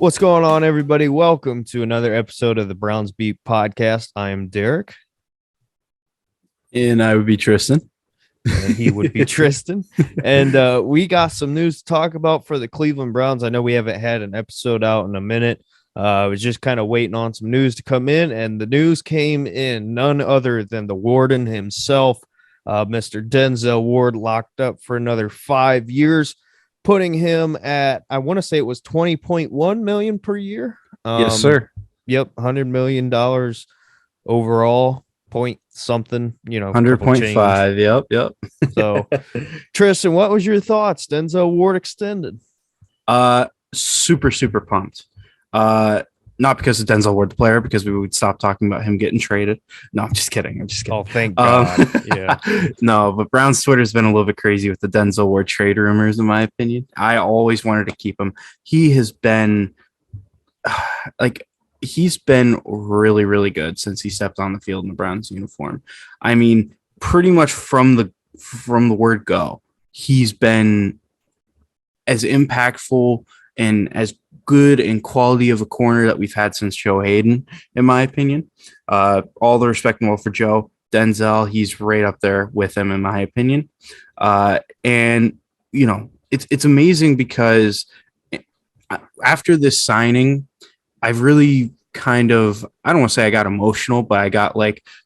What's going on, everybody? Welcome to another episode of the Browns Beat podcast. I am Derek. And I would be Tristan. And he would be Tristan. And we got some news to talk about for the Cleveland Browns. I know we haven't had an episode out in a minute. I was just kind of waiting on some news to come in, and the news came in. None other than the warden himself, Mr. Denzel Ward, locked up for another 5 years, putting him at, I want to say it was $20.1 million per year. Yes, sir. Yep, $100 million overall, point something, 100.5. Yep. So, Tristan, what was your thoughts? Denzel Ward extended. Super pumped. Not because of Denzel Ward, the player, because we would stop talking about him getting traded. No, I'm just kidding. Oh, thank God. Yeah. No, but Brown's Twitter's been a little bit crazy with the Denzel Ward trade rumors, in my opinion. I always wanted to keep him. He has been he's been really, really good since he stepped on the field in the Browns uniform. I mean, pretty much from the word go, he's been as impactful and as good and quality of a corner that we've had since Joe Hayden, in my opinion. All the respect and well for Joe. Denzel, he's right up there with him, in my opinion. And it's amazing because after this signing, I've really I don't want to say I got emotional, but I got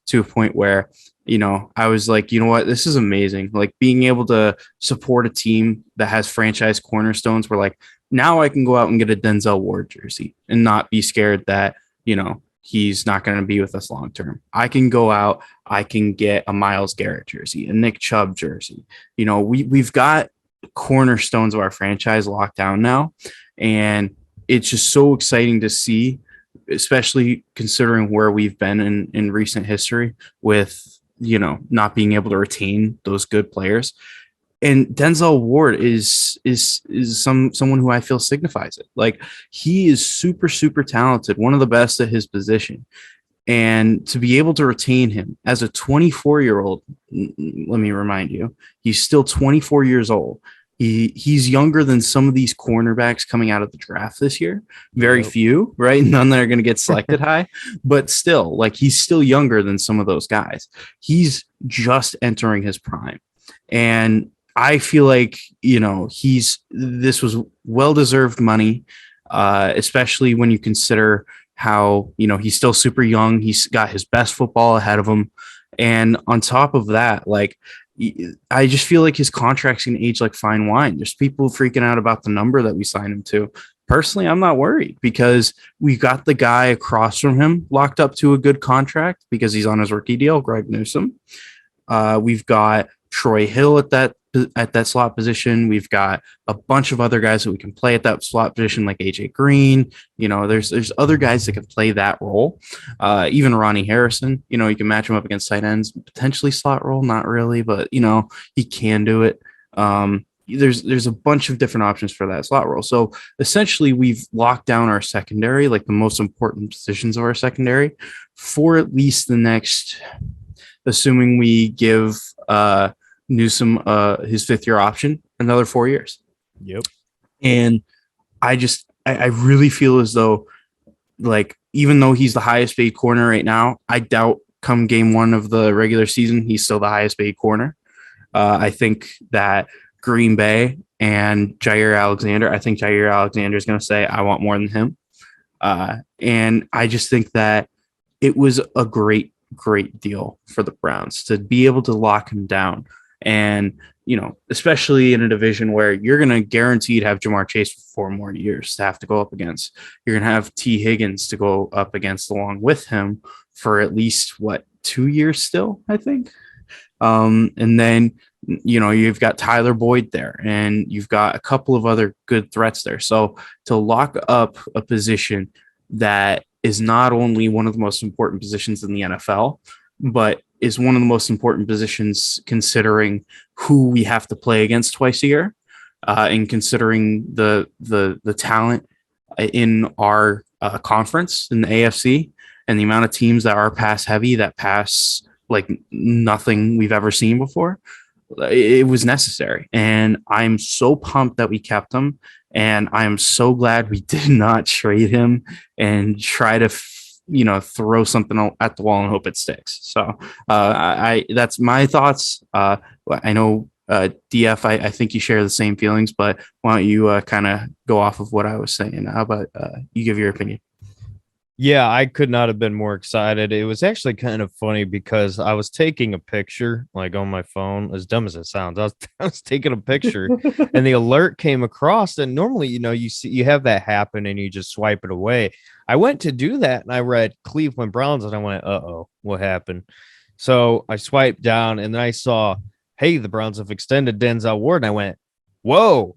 to a point where, I was like, you know what, this is amazing. Like being able to support a team that has franchise cornerstones where now I can go out and get a Denzel Ward jersey and not be scared that, he's not going to be with us long term. I can go out, I can get a Myles Garrett jersey, a Nick Chubb jersey. We've got cornerstones of our franchise locked down now. And it's just so exciting to see, especially considering where we've been in recent history with, not being able to retain those good players. And Denzel Ward is someone who I feel signifies it. He is super talented, one of the best at his position. And to be able to retain him as a 24-year-old, let me remind you, he's still 24 years old. He's younger than some of these cornerbacks coming out of the draft this year. Very few, right? None that are going to get selected high, but still, he's still younger than some of those guys. He's just entering his prime. And I feel like, this was well-deserved money, especially when you consider how, he's still super young. He's got his best football ahead of him. And on top of that, I just feel like his contract's going to age like fine wine. There's people freaking out about the number that we signed him to. Personally, I'm not worried because we've got the guy across from him locked up to a good contract because he's on his rookie deal, Greg Newsome. We've got Troy Hill at that slot position. We've got a bunch of other guys that we can play at that slot position, like AJ Green. There's other guys that can play that role. Even Ronnie Harrison, you can match him up against tight ends, potentially slot role, not really, but he can do it. There's a bunch of different options for that slot role. So essentially we've locked down our secondary, the most important positions of our secondary for at least the next, assuming we give Newsome his fifth-year option, another 4 years. Yep. And I really feel as though, even though he's the highest paid corner right now, I doubt come game one of the regular season, he's still the highest paid corner. I think that Green Bay and Jair Alexander is going to say, I want more than him. And I just think that it was a great deal for the Browns to be able to lock him down. And, especially in a division where you're going to guaranteed have Jamar Chase for 4 more years to have to go up against. You're going to have T. Higgins to go up against along with him for at least 2 years still, I think. And then, you've got Tyler Boyd there and you've got a couple of other good threats there. So to lock up a position that is not only one of the most important positions in the NFL, but is one of the most important positions considering who we have to play against twice a year, and considering the talent in our conference in the AFC and the amount of teams that are pass heavy, that pass like nothing we've ever seen before. it was necessary. And I'm so pumped that we kept him. And I'm so glad we did not trade him and try to, throw something at the wall and hope it sticks. So I that's my thoughts. I know DF, I think you share the same feelings, but why don't you kind of go off of what I was saying? How about you give your opinion? Yeah, I could not have been more excited. It was actually kind of funny because I was taking a picture, like on my phone, as dumb as it sounds. I was taking a picture and the alert came across. And normally, you have that happen and you just swipe it away. I went to do that and I read Cleveland Browns and I went, uh-oh, what happened? So I swiped down and then I saw, hey, the Browns have extended Denzel Ward. And I went, whoa.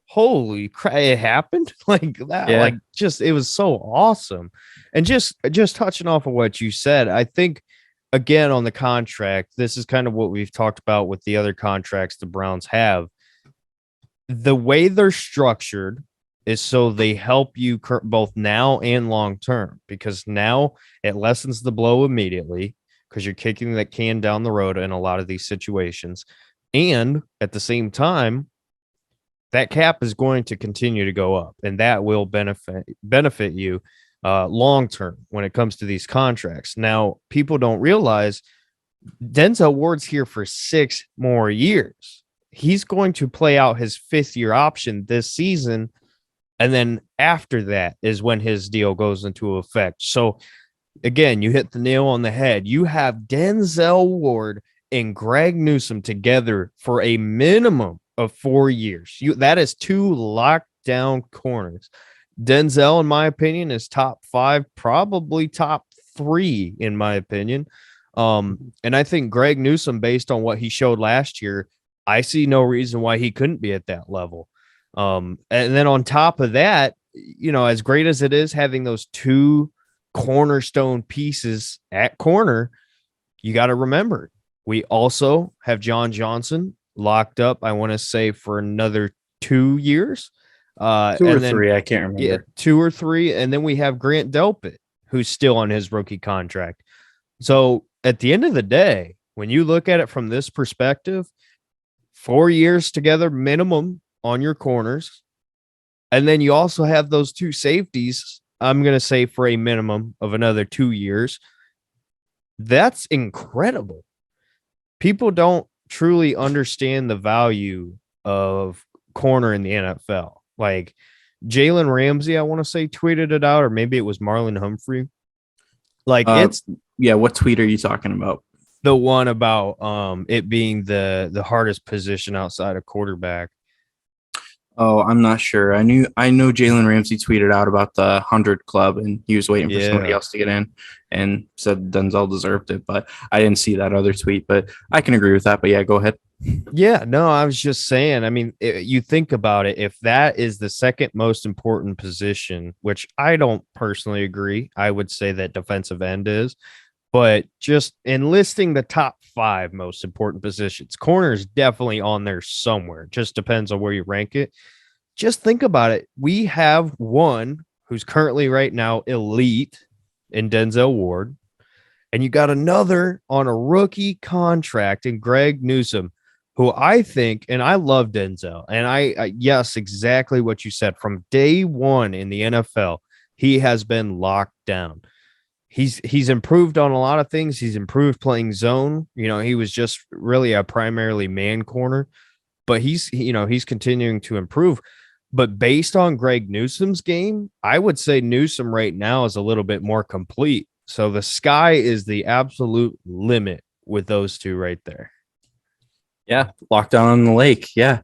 Holy crap, it happened like that. Yeah. Like, just, it was so awesome. And just touching off of what you said, I think, again, on the contract, this is kind of what we've talked about with the other contracts the Browns have. The way they're structured is so they help you both now and long term, because now it lessens the blow immediately because you're kicking that can down the road in a lot of these situations. And at the same time, that cap is going to continue to go up, and that will benefit you long term when it comes to these contracts. Now, people don't realize Denzel Ward's here for 6 more years. He's going to play out his 5th-year option this season, and then after that is when his deal goes into effect. So, again, you hit the nail on the head. You have Denzel Ward and Greg Newsome together for a minimum of 4 years. That is 2 lockdown corners. Denzel, in my opinion, is top 5, probably top 3, in my opinion. And I think Greg Newsome, based on what he showed last year, I see no reason why he couldn't be at that level. And then on top of that, as great as it is having those 2 cornerstone pieces at corner, you got to remember, we also have John Johnson locked up, I want to say, for another 2 years. 2 or 3, I can't remember. Yeah, 2 or 3. And then we have Grant Delpit, who's still on his rookie contract. So at the end of the day, when you look at it from this perspective, 4 years together minimum on your corners. And then you also have those 2 safeties, I'm going to say, for a minimum of another 2 years. That's incredible. People don't truly understand the value of corner in the NFL. Like Jalen Ramsey, I want to say, tweeted it out, or maybe it was Marlon Humphrey. Like what tweet are you talking about? The one about it being the hardest position outside of quarterback. Oh, I'm not sure. I know Jalen Ramsey tweeted out about the 100 club, and he was waiting for somebody else to get in, and said Denzel deserved it. But I didn't see that other tweet. But I can agree with that. But yeah, go ahead. Yeah, no, I was just saying. I mean, you think about it. If that is the second most important position, which I don't personally agree, I would say that defensive end is. But just enlisting the top 5 most important positions, corner is definitely on there somewhere. Just depends on where you rank it. Just think about it. We have one who's currently right now elite in Denzel Ward, and you got another on a rookie contract in Greg Newsome, who I think, and I love Denzel, and I yes, exactly what you said. From day one in the NFL, he has been locked down. He's improved on a lot of things. He's improved playing zone. He was just really a primarily man corner, but he's continuing to improve. But based on Greg Newsome's game, I would say Newsome right now is a little bit more complete. So the sky is the absolute limit with those 2 right there. Yeah, lockdown on the lake. Yeah,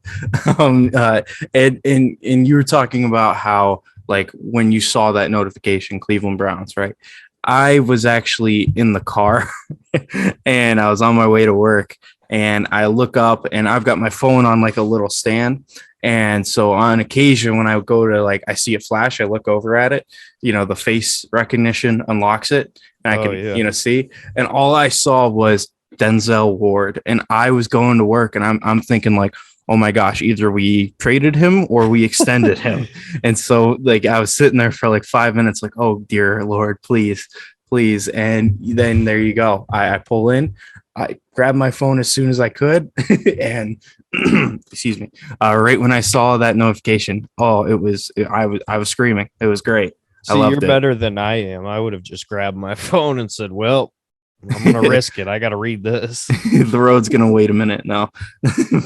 and you were talking about how, like, when you saw that notification, Cleveland Browns, right? I was actually in the car and I was on my way to work, and I look up and I've got my phone on like a little stand. And so on occasion, when I go to, I see a flash, I look over at it, the face recognition unlocks it, and I can, see. And all I saw was Denzel Ward, and I was going to work, and I'm thinking, like, oh my gosh, either we traded him or we extended him. And so, I was sitting there for 5 minutes, oh dear Lord, please. And then there you go. I pull in. I grabbed my phone as soon as I could, and excuse me, right when I saw that notification, I was screaming. It was great. I See, you're loved it. better than I am. I would have just grabbed my phone and said, well, I'm going to risk it. I got to read this. The road's gonna wait a minute now,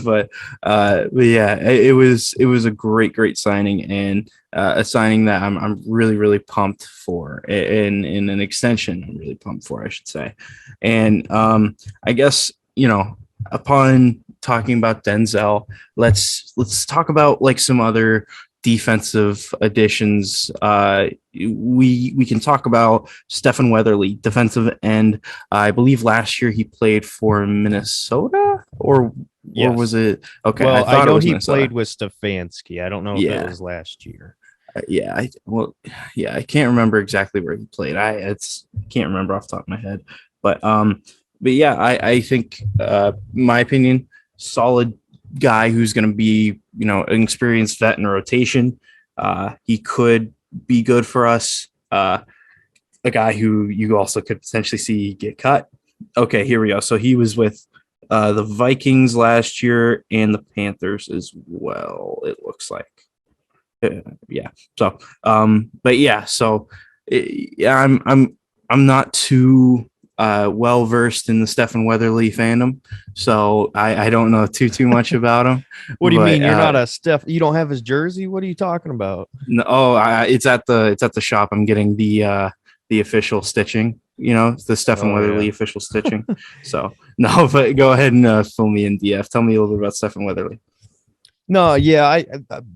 but yeah, it was a great signing, and a signing that I'm really pumped for, in an extension. I'm really pumped for, I should say. And I guess, upon talking about Denzel, let's talk about like some other defensive additions. We can talk about Stephen Weatherly, defensive end. I believe last year he played for Minnesota, or Yes. was it? Okay, Well, I thought it know was he Minnesota. played with Stefanski. I don't know if it Yeah, was last year. yeah. I can't remember exactly where he played. Can't remember off the top of my head, but yeah, I think, my opinion, solid guy who's going to be, an experienced vet in rotation. He could be good for us. A guy who you also could potentially see get cut. Okay, here we go. So he was with the Vikings last year and the Panthers as well, it looks like. Yeah. So, but yeah. So, yeah, I'm not too well versed in the Stephen Weatherly fandom, so I don't know too much about him. What do you mean? But You're not a Steph? You don't have his jersey? What are you talking about? no, it's at the shop. I'm getting the official stitching. The Stephen Oh, Weatherly yeah. official stitching. So no, but go ahead and fill me in, DF. Tell me a little bit about Stephen Weatherly. No, yeah,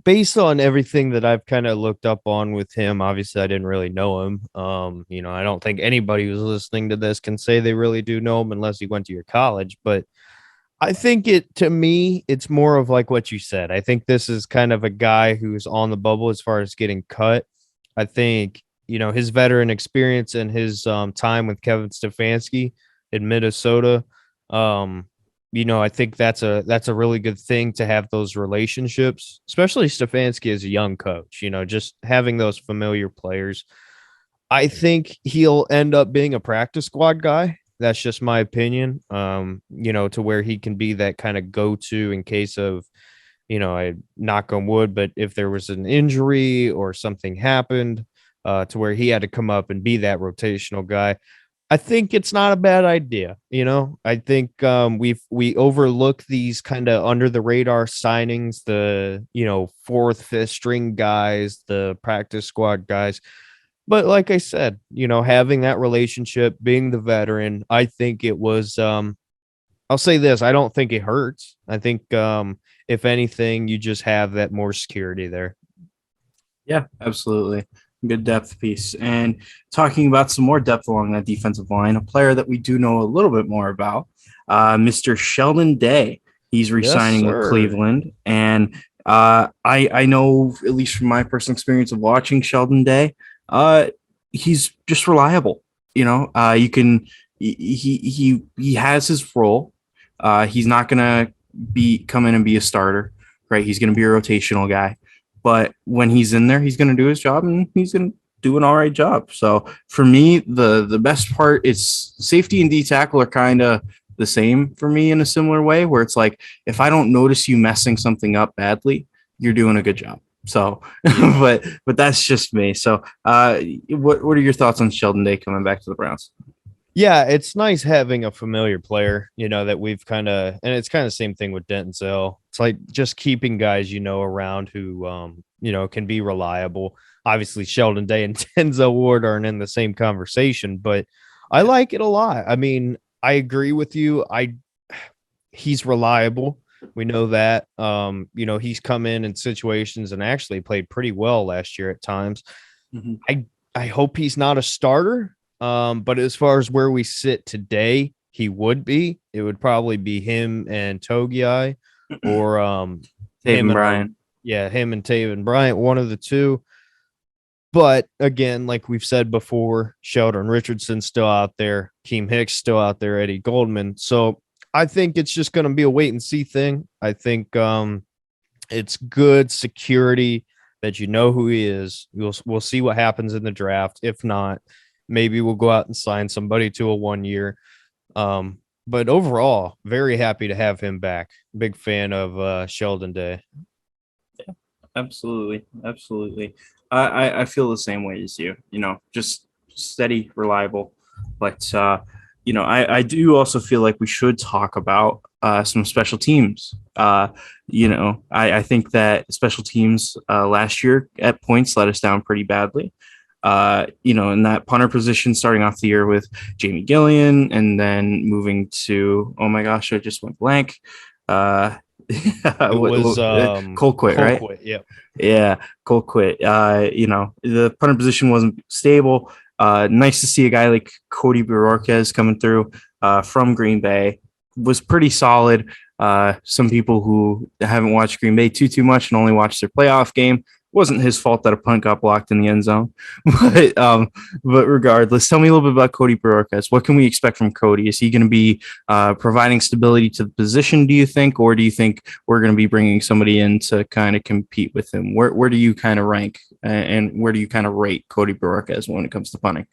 based on everything that I've kind of looked up on with him, obviously I didn't really know him. I don't think anybody who's listening to this can say they really do know him unless he went to your college, but I think to me, it's more of like what you said. I think this is kind of a guy who's on the bubble as far as getting cut. I think, his veteran experience and his time with Kevin Stefanski in Minnesota, I think that's a really good thing to have those relationships, especially Stefanski as a young coach, just having those familiar players. I think he'll end up being a practice squad guy. That's just my opinion. To where he can be that kind of go-to in case of, I knock on wood, but if there was an injury or something happened, to where he had to come up and be that rotational guy. I think it's not a bad idea. I think we overlook these kind of under the radar signings, the fourth, fifth string guys, the practice squad guys. But like I said, having that relationship, being the veteran, I think it was. I'll say this: I don't think it hurts. I think if anything, you just have that more security there. Yeah, absolutely. Good depth piece. And talking about some more depth along that defensive line, a player that we do know a little bit more about, Mr. Sheldon Day. He's Yes, re-signing with sir. Cleveland. And I know, at least from my personal experience of watching Sheldon Day, he's just reliable. You can he has his role. He's not gonna come in and be a starter, right? He's gonna be a rotational guy. But when he's in there, he's going to do his job, and he's going to do an all right job. So for me, the best part is safety and D tackle are kind of the same for me in a similar way, where it's like, if I don't notice you messing something up badly, you're doing a good job. So, Yeah. but that's just me. So, what are your thoughts on Sheldon Day coming back to the Browns? Yeah, it's nice having a familiar player, that we've and it's kind of the same thing with Denzel. It's like just keeping guys, around who, can be reliable. Obviously, Sheldon Day and Denzel Ward aren't in the same conversation, but I like it a lot. I mean, I agree with you. He's reliable. We know that. He's come in situations and actually played pretty well last year at times. Mm-hmm. I hope he's not a starter. But as far as where we sit today, he would be. It would probably be him and Togiai, or him Taven and Bryan. him and Taven Bryant, one of the two. But again, like we've said before, Sheldon Richardson's still out there, Keem Hicks still out there, Eddie Goldman. So I think it's just going to be a wait and see thing. I think it's good security that who he is. We'll see what happens in the draft. If not, maybe we'll go out and sign somebody to a 1 year. But overall, very happy to have him back. Big fan of Sheldon Day. Absolutely, absolutely. I feel the same way as you. Just steady, reliable. But I do also feel like we should talk about some special teams. I think that special teams last year at points let us down pretty badly. In that punter position, starting off the year with Jamie Gillian, and then moving to, oh my gosh, I just went blank. It was Colquitt, right? Colquitt, yeah. Yeah, Colquitt. The punter position wasn't stable. Nice to see a guy like Cody Bororquez coming through from Green Bay. Was pretty solid. Some people who haven't watched Green Bay too much and only watched their playoff game, wasn't his fault that a punt got blocked in the end zone. But regardless, tell me a little bit about Cody Bororquez. What can we expect from Cody? Is he going to be providing stability to the position, do you think, or do you think we're going to be bringing somebody in to kind of compete with him? Where do you kind of rank and where do you kind of rate Cody Bororquez when it comes to punting?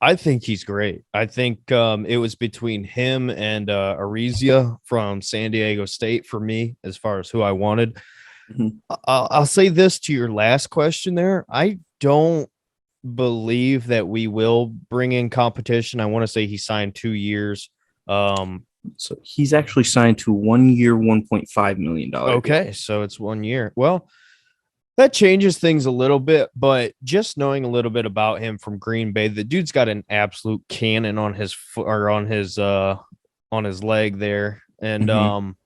I think he's great. I think it was between him and Arizia from San Diego State for me as far as who I wanted. Mhm. I'll say this to your last question there. I don't believe that we will bring in competition. I want to say he signed 2 years. So he's actually signed to 1 year, $1.5 million. Okay, so it's 1 year. Well, that changes things a little bit, but just knowing a little bit about him from Green Bay, the dude's got an absolute cannon on his foot or on his leg there. And Mhm.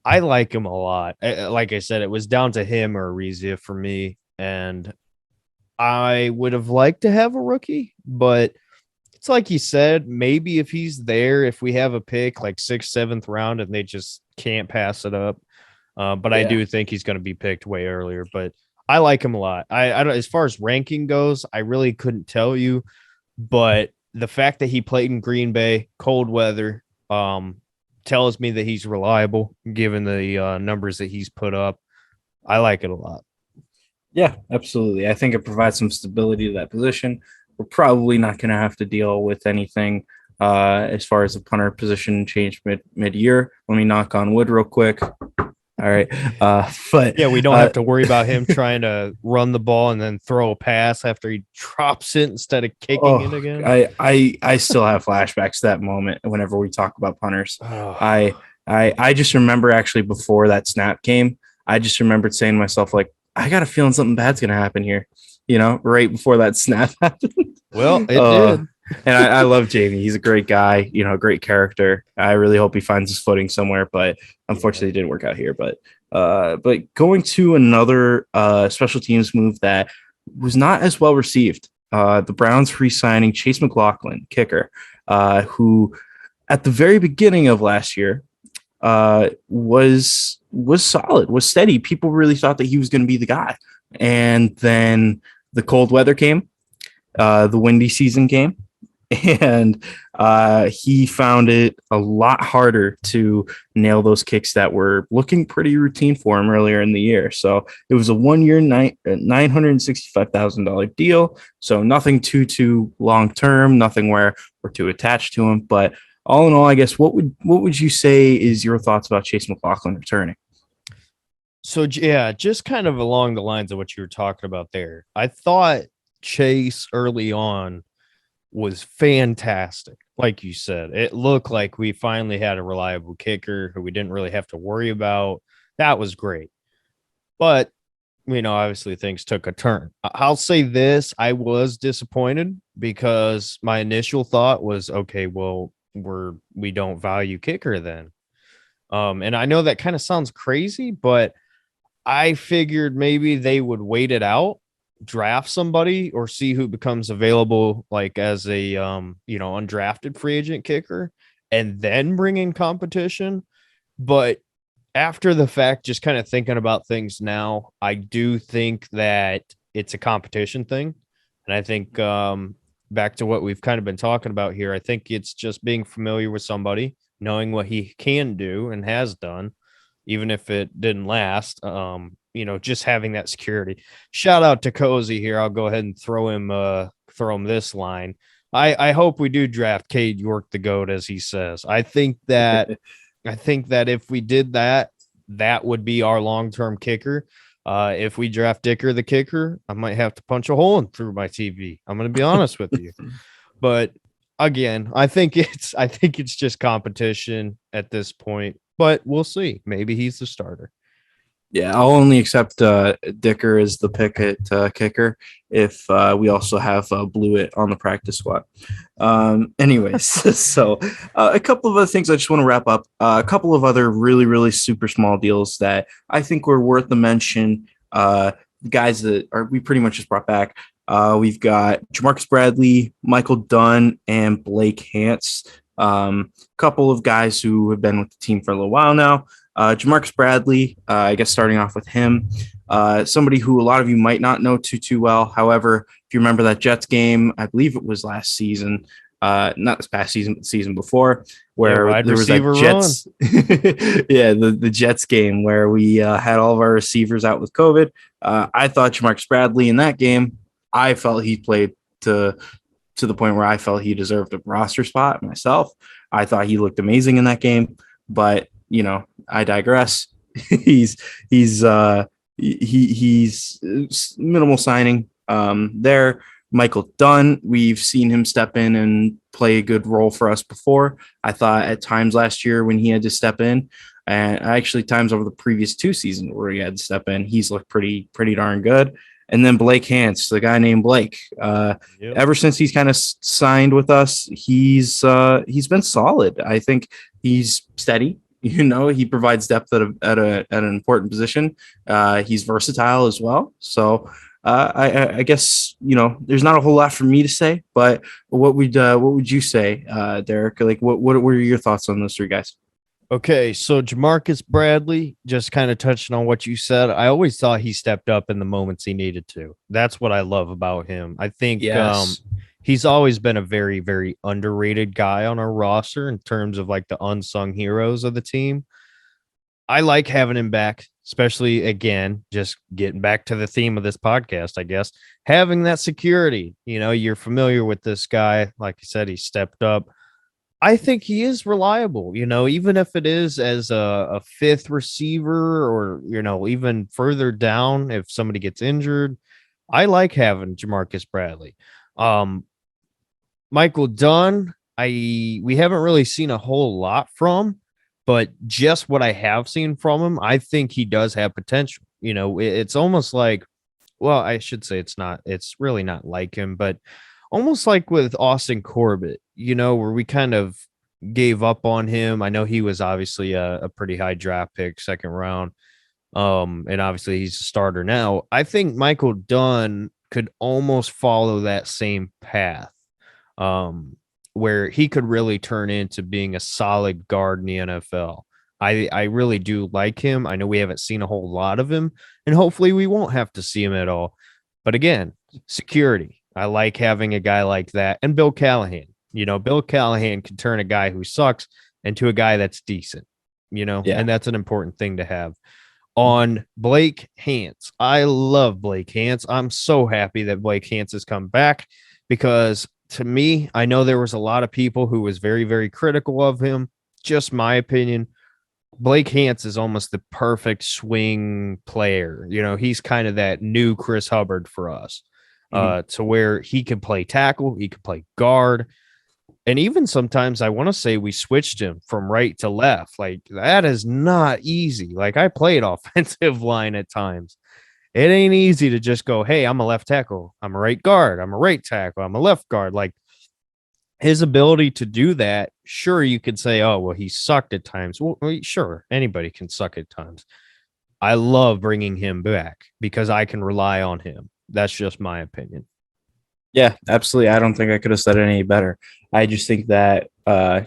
I like him a lot. Like I said, it was down to him or Arizia for me. And I would have liked to have a rookie, but it's like you said, maybe if he's there, if we have a pick like sixth, seventh round and they just can't pass it up. But I Yeah. do think he's going to be picked way earlier. But I like him a lot. I don't, as far as ranking goes, I really couldn't tell you, but the fact that he played in Green Bay, cold weather, tells me that he's reliable given the numbers that he's put up. I like it a lot. Yeah, absolutely. I think it provides some stability to that position. We're probably not going to have to deal with anything as far as the punter position change mid year. Let me knock on wood real quick. All right, but Yeah, we don't have to worry about him trying to run the ball and then throw a pass after he drops it instead of kicking it again. I still have flashbacks to that moment whenever we talk about punters. I Oh, I just remember actually before that snap came, I just remembered saying to myself like, I got a feeling something bad's gonna happen here. Right before that snap happened. well, it uh, did. and I love Jamie. He's a great guy, great character. I really hope he finds his footing somewhere, but Yeah. unfortunately it didn't work out here. But going to another special teams move that was not as well received. The Browns re-signing Chase Mclaughlin, kicker, who at the very beginning of last year was solid, was steady. People really thought that he was going to be the guy, and then the cold weather came, the windy season came, and he found it a lot harder to nail those kicks that were looking pretty routine for him earlier in the year. So it was a 1 year, $965,000 deal. So nothing too long term, nothing where we're too attached to him. But all in all, I guess what would you say is your thoughts about Chase McLaughlin returning? So yeah, just kind of along the lines of what you were talking about there. I thought Chase early on was fantastic. Like you said, it looked like we finally had a reliable kicker who we didn't really have to worry about. That was great. But, obviously things took a turn. I'll say this, I was disappointed because my initial thought was, okay, well, we don't value kicker then. And I know that kind of sounds crazy, but I figured maybe they would wait it out, draft somebody or see who becomes available like as a undrafted free agent kicker and then bring in competition. But after the fact, just kind of thinking about things now, I do think that it's a competition thing. And I think back to what we've kind of been talking about here, I think it's just being familiar with somebody, knowing what he can do and has done, even if it didn't last. Just having that security. Shout out to Cozy here. I'll go ahead and throw him this line. I hope we do draft Cade York the GOAT, as he says. I think that if we did that, that would be our long-term kicker. If we draft Dicker the kicker, I might have to punch a hole in through my TV. I'm going to be honest with you. But again, I think it's just competition at this point. But we'll see. Maybe he's the starter. Yeah, I'll only accept Dicker as the pick at kicker if we also have Blewett on the practice squad. Anyways, so a couple of other things I just want to wrap up. A couple of other really, really super small deals that I think were worth the mention. Guys that we pretty much just brought back. We've got Jamarcus Bradley, Michael Dunn, and Blake Hance. Couple of guys who have been with the team for a little while now. Jamarcus Bradley, I guess starting off with him, somebody who a lot of you might not know too well. However, if you remember that Jets game, I believe it was last season, not this past season, but the season before, where there was that Jets, the Jets game where we had all of our receivers out with COVID. I thought Jamarcus Bradley in that game, I felt he played to the point where I felt he deserved a roster spot myself. I thought he looked amazing in that game, but I digress. he's minimal signing there. Michael Dunn, we've seen him step in and play a good role for us before. I thought at times last year when he had to step in, and actually times over the previous 2 seasons where he had to step in, he's looked pretty darn good. And then Blake Hance, the guy named Blake. Ever since he's kind of signed with us, he's been solid. I think he's steady. He provides depth at an important position. He's versatile as well. So I guess there's not a whole lot for me to say. But what would you say, Derek? Like, what were your thoughts on those 3 guys? Okay, so Jamarcus Bradley, just kind of touching on what you said, I always thought he stepped up in the moments he needed to. That's what I love about him. I think he's always been a very, very underrated guy on our roster in terms of like the unsung heroes of the team. I like having him back, especially, again, just getting back to the theme of this podcast, I guess, having that security. You're familiar with this guy. Like I said, he stepped up. I think he is reliable, even if it is as a 5th receiver or, even further down if somebody gets injured. I like having Jamarcus Bradley. Michael Dunn, we haven't really seen a whole lot from, but just what I have seen from him, I think he does have potential. It's almost like, well, I should say it's really not like him, but almost like with Austin Corbett, where we kind of gave up on him. I know he was obviously a pretty high draft pick, 2nd round. And obviously he's a starter now. I think Michael Dunn could almost follow that same path, where he could really turn into being a solid guard in the NFL. I really do like him. I know we haven't seen a whole lot of him, and hopefully we won't have to see him at all. But again, security. I like having a guy like that. And Bill Callahan. Bill Callahan can turn a guy who sucks into a guy that's decent, and that's an important thing to have. On Blake Hance, I love Blake Hance. I'm so happy that Blake Hance has come back because, to me, I know there was a lot of people who was very, very critical of him. Just my opinion. Blake Hance is almost the perfect swing player. He's kind of that new Chris Hubbard for us. To where he can play tackle, he can play guard. And even sometimes I want to say we switched him from right to left. Like, that is not easy. Like, I played offensive line at times. It ain't easy to just go, hey, I'm a left tackle. I'm a right guard. I'm a right tackle. I'm a left guard. Like, his ability to do that, sure, you could say, oh, well, he sucked at times. Well, sure, anybody can suck at times. I love bringing him back because I can rely on him. That's just my opinion. Yeah, absolutely. I don't think I could have said it any better. I just think that the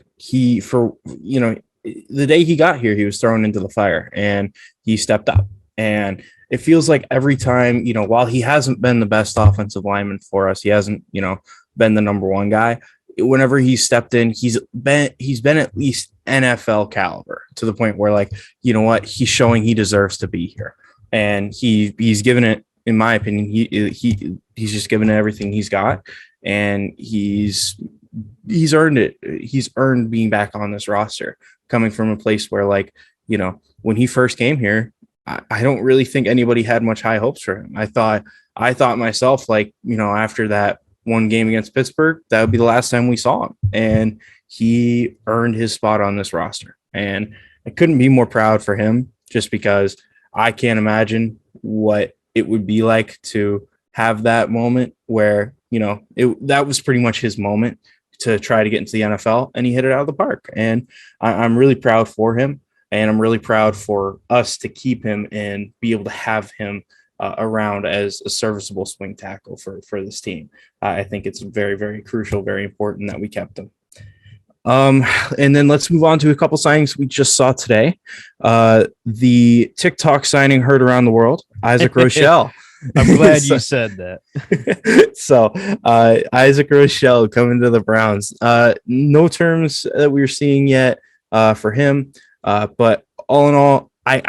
day he got here, he was thrown into the fire and he stepped up. And it feels like every time, while he hasn't been the best offensive lineman for us, he hasn't, been the number 1 guy. Whenever he stepped in, he's been at least NFL caliber to the point where, like, he's showing he deserves to be here. And he's given it in my opinion, he's just given it everything he's got, and he's earned it. He's earned being back on this roster, coming from a place where, like, when he first came here, I don't really think anybody had much high hopes for him. I thought myself, like, after that one game against Pittsburgh, that would be the last time we saw him, and he earned his spot on this roster. And I couldn't be more proud for him, just because I can't imagine what it would be like to have that moment where, that was pretty much his moment to try to get into the NFL, and he hit it out of the park. And I'm really proud for him, and I'm really proud for us to keep him and be able to have him around as a serviceable swing tackle for this team. I think it's very, very crucial, very important that we kept him. And then let's move on to a couple signings we just saw today. The TikTok signing heard around the world, Isaac Rochelle. I'm glad you said that. So Isaac Rochelle coming to the Browns. No terms that we're seeing yet for him. But all in all, I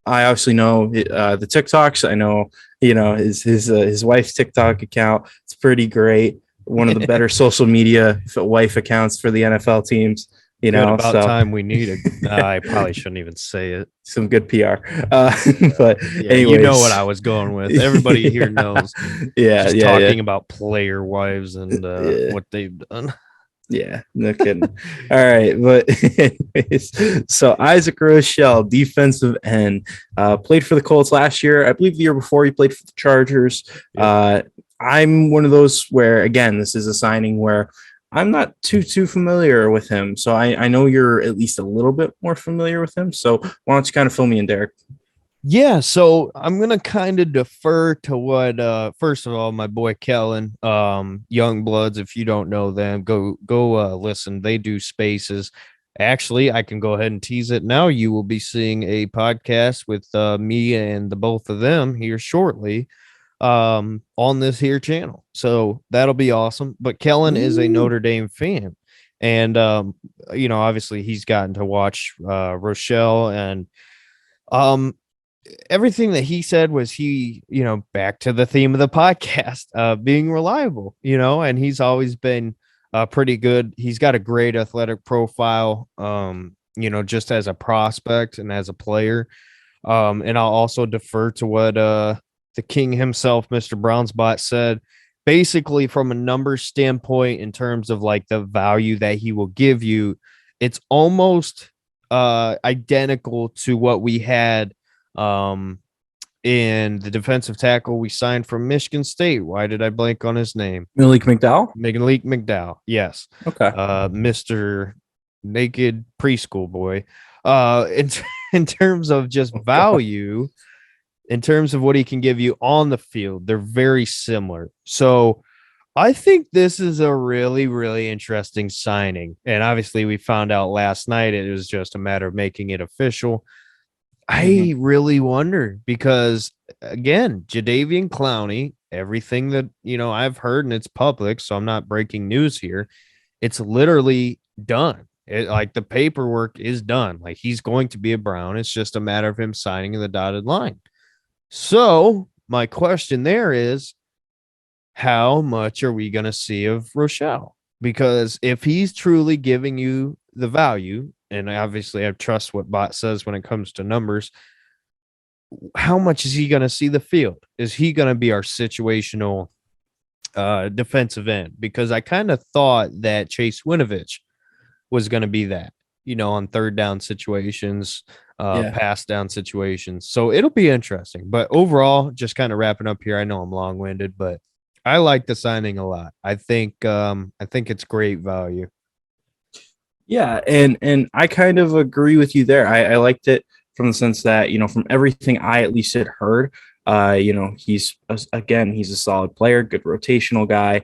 obviously know the TikToks. I know, his wife's TikTok account. It's pretty great. One of the better social media wife accounts for the NFL teams. Time we need it. I probably shouldn't even say it. Some good PR. But anyways, you know what I was going with. Everybody here knows. Talking about player wives and what they've done. Yeah, no kidding. All right, but anyways, so Isaac Rochelle, defensive end, played for the Colts last year. I believe the year before he played for the Chargers. Yep. I'm one of those where, again, this is a signing where I'm not too familiar with him. So I know you're at least a little bit more familiar with him. So why don't you kind of fill me in, Derek? Yeah, so I'm gonna kind of defer to what first of all, my boy Kellen, Young Bloods, if you don't know them, go listen. They do spaces. Actually, I can go ahead and tease it now. You will be seeing a podcast with me and the both of them here shortly on this here channel. So that'll be awesome. But Kellen is a Notre Dame fan. And obviously he's gotten to watch Rochelle, and everything that he said was back to the theme of the podcast, being reliable, and he's always been pretty good. He's got a great athletic profile, just as a prospect and as a player. And I'll also defer to what the king himself, Mr. Brownsbot, said. Basically, from a numbers standpoint, in terms of like the value that he will give you, it's almost identical to what we had in the defensive tackle we signed from Michigan State. Why did I blank on his name? Malik McDowell. Yes. Okay. Mr. Naked Preschool Boy. In terms of just value, in terms of what he can give you on the field, they're very similar. So I think this is a really, really interesting signing. And obviously we found out last night it was just a matter of making it official. I really wonder because, again, Jadeveon Clowney, everything that, I've heard, and it's public, so I'm not breaking news here. It's literally done. The paperwork is done. Like, he's going to be a Brown. It's just a matter of him signing in the dotted line. So my question there is, how much are we going to see of Rochelle? Because if he's truly giving you the value, and obviously I trust what Bot says when it comes to numbers, how much is he going to see the field? Is he going to be our situational defensive end? Because I kind of thought that Chase Winovich was going to be that, on third down situations, pass down situations. So it'll be interesting. But overall, just kind of wrapping up here, I know I'm long-winded, but I like the signing a lot. I think it's great value. Yeah, and I kind of agree with you there. I liked it from the sense that, from everything I at least had heard, he's a solid player, good rotational guy.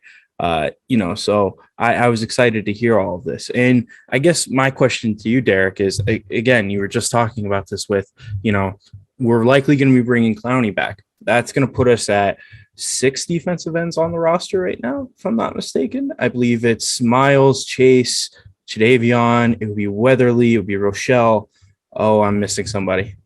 So I was excited to hear all of this. And I guess my question to you, Derek, is, again, you were just talking about this with, we're likely going to be bringing Clowney back. That's going to put us at 6 defensive ends on the roster right now, if I'm not mistaken. I believe it's Miles, Chase, Jadeveon, it would be Weatherly, it would be Rochelle. Oh, I'm missing somebody.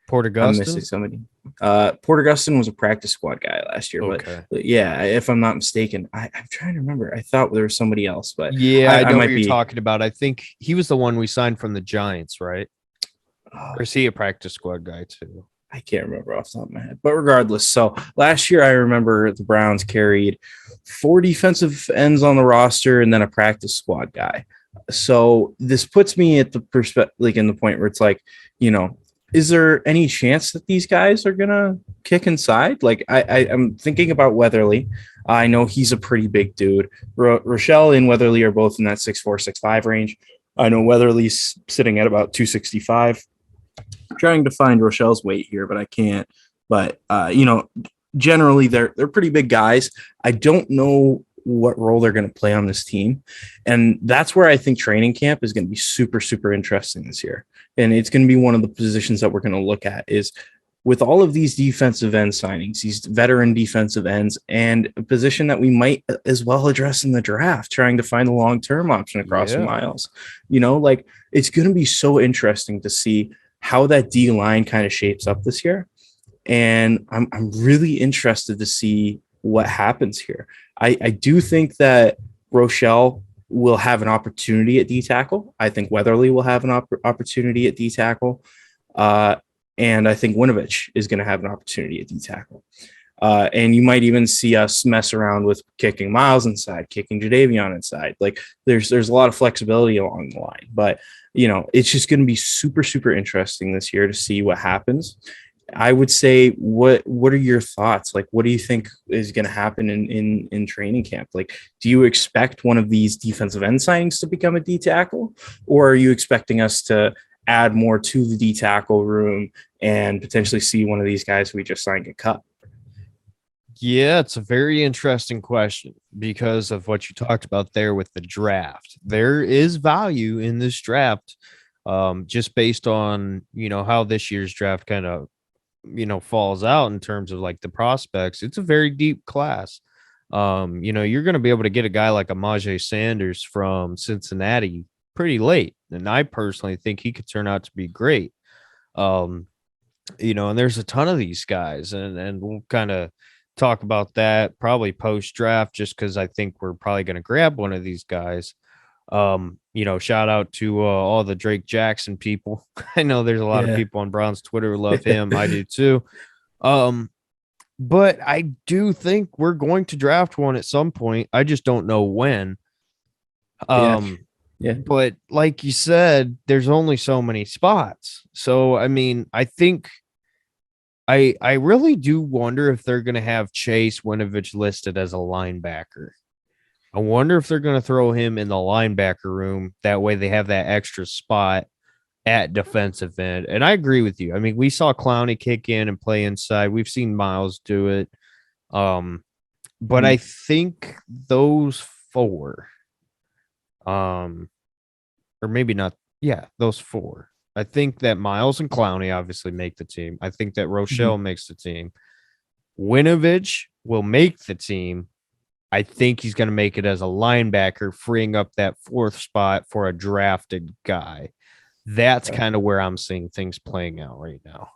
Port Augusta? I'm missing somebody. Porter Gustin was a practice squad guy last year, Okay. but yeah, if I'm not mistaken, I'm trying to remember. I thought there was somebody else, but Yeah, I know might what you're be talking about. I think he was the one we signed from the Giants, right? Or is he a practice squad guy too? I can't remember off the top of my head, but regardless. So last year, I remember the Browns carried 4 defensive ends on the roster and then a practice squad guy. So this puts me at the perspective, like in the point where it's like, is there any chance that these guys are gonna kick inside? Like I'm thinking about Weatherly. I know he's a pretty big dude. Rochelle and Weatherly are both in that 6'4", 6'5" range. I know Weatherly's sitting at about 265. Trying to find Rochelle's weight here, but I can't. But generally they're pretty big guys. I don't know what role they're going to play on this team, and that's where I think training camp is going to be super, super interesting this year. And it's going to be one of the positions that we're going to look at is with all of these defensive end signings, these veteran defensive ends, and a position that we might as well address in the draft, trying to find a long-term option across Miles. Like it's going to be so interesting to see how that D line kind of shapes up this year. And I'm really interested to see what happens here. I do think that Rochelle will have an opportunity at D tackle. I think Weatherly will have an opportunity at D tackle. And I think Winovich is going to have an opportunity at D tackle. And you might even see us mess around with kicking Miles inside, kicking Jadeveon inside. Like there's a lot of flexibility along the line, but it's just going to be super, super interesting this year to see what happens. I would say, what are your thoughts? Like, what do you think is going to happen in training camp? Like, do you expect one of these defensive end signings to become a D tackle, or are you expecting us to add more to the D tackle room and potentially see one of these guys we just signed get cut? Yeah, it's a very interesting question because of what you talked about there with the draft. There is value in this draft, just based on, how this year's draft kind of, falls out in terms of like the prospects. It's a very deep class. You're going to be able to get a guy like Amaje Sanders from Cincinnati pretty late. And I personally think he could turn out to be great. And there's a ton of these guys and we'll kind of talk about that probably post draft, just because I think we're probably going to grab one of these guys. Shout out to all the Drake Jackson people. I know there's a lot of people on Brown's Twitter who love him. I do too. But I do think we're going to draft one at some point. I just don't know when. But like you said, there's only so many spots. So, I mean, I think I really do wonder if they're going to have Chase Winovich listed as a linebacker. I wonder if they're going to throw him in the linebacker room. That way they have that extra spot at defensive end. And I agree with you. I mean, we saw Clowney kick in and play inside. We've seen Miles do it. But I think those 4, or maybe not. Yeah, those 4. I think that Miles and Clowney obviously make the team. I think that Rochelle makes the team. Winovich will make the team. I think he's going to make it as a linebacker, freeing up that 4th spot for a drafted guy. That's kind of where I'm seeing things playing out right now.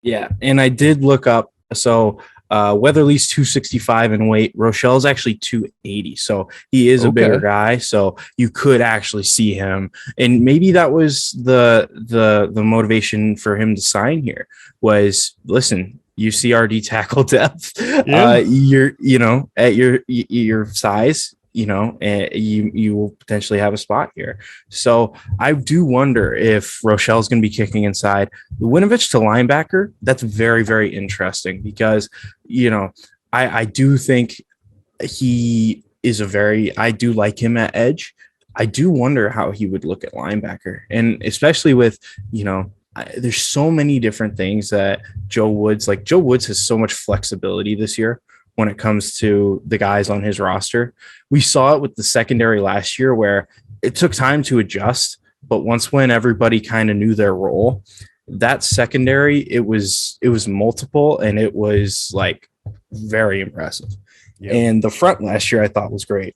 Yeah, and I did look up. So Weatherly's 265 in weight. Rochelle's actually 280. So he is a bigger guy. So you could actually see him. And maybe that was the motivation for him to sign here was, listen, you see our D tackle depth. You're, at your size, you will potentially have a spot here. So I do wonder if Rochelle's going to be kicking inside. The Winovich to linebacker, that's very, very interesting because, I do think he is I do like him at edge. I do wonder how he would look at linebacker. And especially with, there's so many different things that Joe Woods has so much flexibility this year when it comes to the guys on his roster. We saw it with the secondary last year where it took time to adjust, but when everybody kind of knew their role, that secondary, it was multiple and it was like very impressive. Yep. And the front last year I thought was great.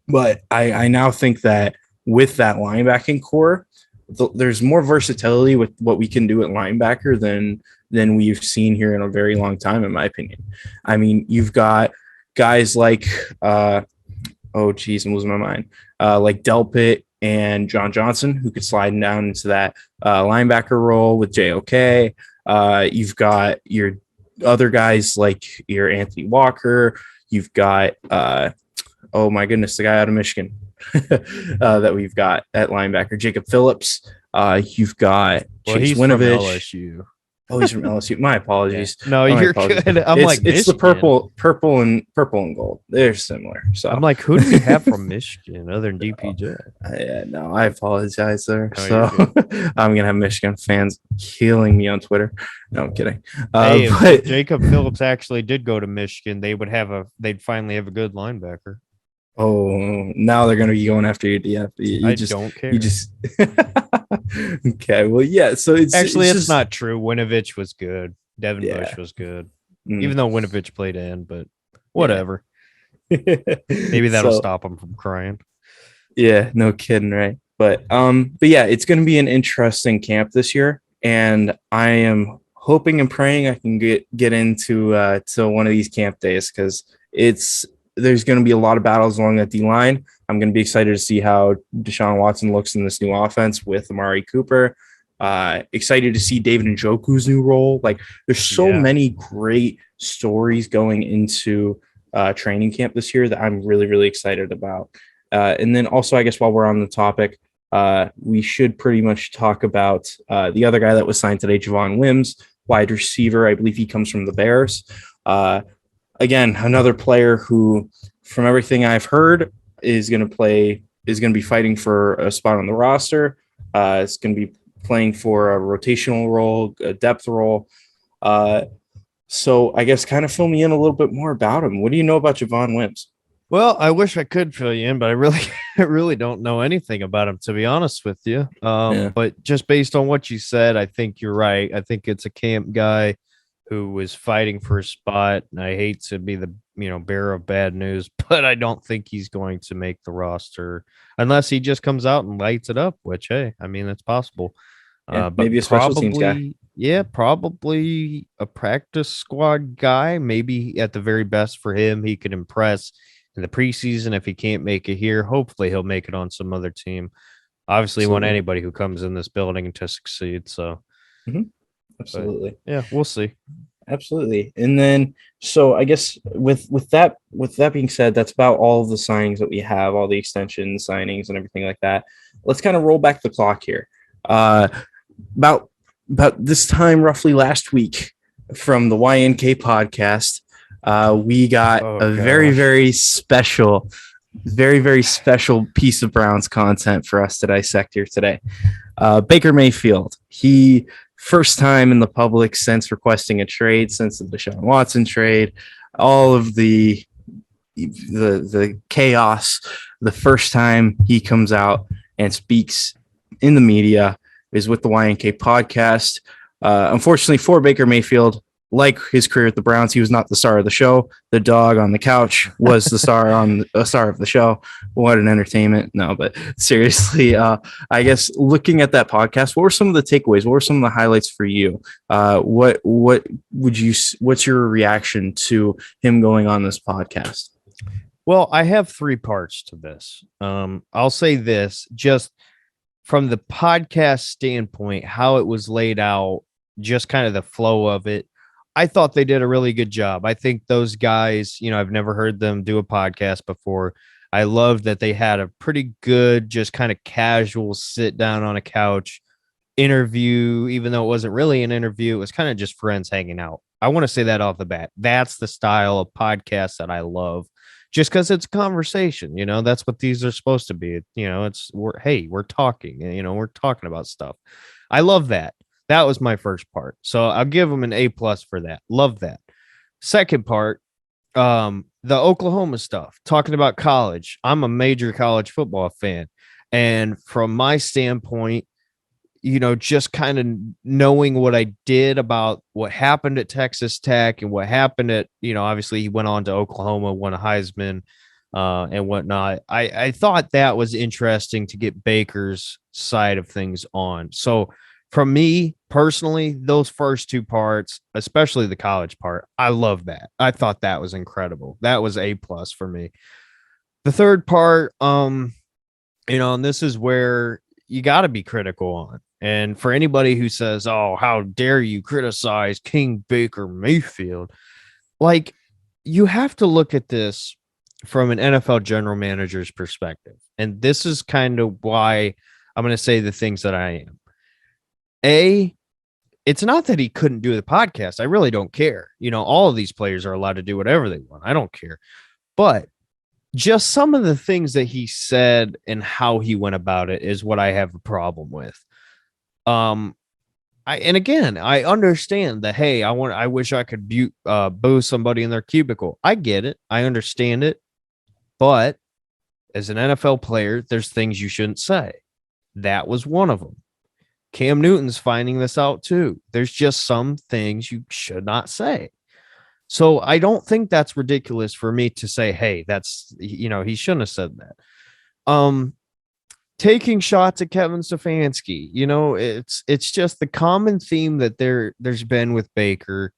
But I now think that with that linebacking core, there's more versatility with what we can do at linebacker than we've seen here in a very long time, in my opinion. I mean, you've got guys like oh geez, I'm losing my mind. Like Delpit and John Johnson, who could slide down into that linebacker role with JOK. You've got your other guys like your Anthony Walker. You've got oh my goodness, the guy out of Michigan that we've got at linebacker, Jacob Phillips. You've got Chase Winovich. LSU. Oh, he's from LSU. My apologies. Yeah. No, you're good. It's the purple and gold. They're similar. So I'm like, who do we have from Michigan other than DPJ? Yeah, no, I apologize there. No, So I'm gonna have Michigan fans killing me on Twitter. No, I'm kidding. Hey, but if Jacob Phillips actually did go to Michigan, they'd finally have a good linebacker. oh, now they're gonna be going after your DF. I don't care. You just okay. Well, yeah. So it's it's not true. Winovich was good. Devin Yeah. Bush was good, Mm. even though Winovich played end. But whatever. Maybe that'll stop him from crying. Yeah, no kidding, right? But yeah, it's going to be an interesting camp this year, and I am hoping and praying I can get into to one of these camp days because there's going to be a lot of battles along that D line. I'm going to be excited to see how Deshaun Watson looks in this new offense with Amari Cooper. Excited to see David Njoku's new role. Like, there's so many great stories going into training camp this year that I'm really, really excited about. And then also, I guess while we're on the topic, we should pretty much talk about the other guy that was signed today, Javon Wims, wide receiver. I believe he comes from the Bears. Again, another player who, from everything I've heard, is going to be fighting for a spot on the roster. It's going to be playing for a rotational role, a depth role. So I guess kind of fill me in a little bit more about him. What do you know about Javon Wims? Well, I wish I could fill you in, but I really don't know anything about him, to be honest with you. But just based on what you said, I think you're right. I think it's a camp guy who was fighting for a spot. And I hate to be the bearer of bad news, but I don't think he's going to make the roster unless he just comes out and lights it up. Which, hey, I mean, it's possible. But maybe a special teams guy. Yeah, probably a practice squad guy. Maybe at the very best for him, he could impress in the preseason. If he can't make it here, hopefully he'll make it on some other team. Obviously, want anybody who comes in this building to succeed. So, Absolutely. But, yeah, we'll see. Absolutely. And then, so I guess with that being said, that's about all of the signings that we have, all the extension signings and everything like that. Let's kind of roll back the clock here. About this time, roughly last week, from the YNK podcast, we got very, very special piece of Browns content for us to dissect here today. Baker Mayfield, he first time in the public since requesting a trade, since the Deshaun Watson trade, all of the chaos. The first time he comes out and speaks in the media is with the YNK podcast. Unfortunately for Baker Mayfield, like his career at the Browns, he was not the star of the show. The dog on the couch was the star of the show. What an entertainment. No, but seriously, I guess looking at that podcast, what were some of the takeaways? What were some of the highlights for you? What's your reaction to him going on this podcast? Well, I have three parts to this. I'll say this, just from the podcast standpoint, how it was laid out, just kind of the flow of it. I thought they did a really good job. I think those guys, I've never heard them do a podcast before. I loved that they had a pretty good, just kind of casual sit down on a couch interview, even though it wasn't really an interview. It was kind of just friends hanging out. I want to say that off the bat. That's the style of podcast that I love, just because it's a conversation. That's what these are supposed to be. We're talking, we're talking about stuff. I love that. That was my first part. So I'll give them an A+ for that. Love that. Second part, the Oklahoma stuff, talking about college. I'm a major college football fan. And from my standpoint, just kind of knowing what I did about what happened at Texas Tech and what happened at, obviously he went on to Oklahoma, won a Heisman. and whatnot. I thought that was interesting to get Baker's side of things on. So from me personally, those first two parts, especially the college part, I love that. I thought that was incredible. That was A plus for me. The third part, and this is where you got to be critical on. And for anybody who says, "Oh, how dare you criticize King Baker Mayfield?" Like, you have to look at this from an NFL general manager's perspective. And this is kind of why I'm going to say the things that I am. It's not that he couldn't do the podcast. I really don't care. All of these players are allowed to do whatever they want. I don't care. But just some of the things that he said and how he went about it is what I have a problem with. I understand that. Hey, I wish I could boo somebody in their cubicle. I get it. I understand it. But as an NFL player, there's things you shouldn't say. That was one of them. Cam Newton's finding this out too. There's just some things you should not say. So I don't think that's ridiculous for me to say, hey, he shouldn't have said that. Taking shots at Kevin Stefanski, it's just the common theme that there's been with Baker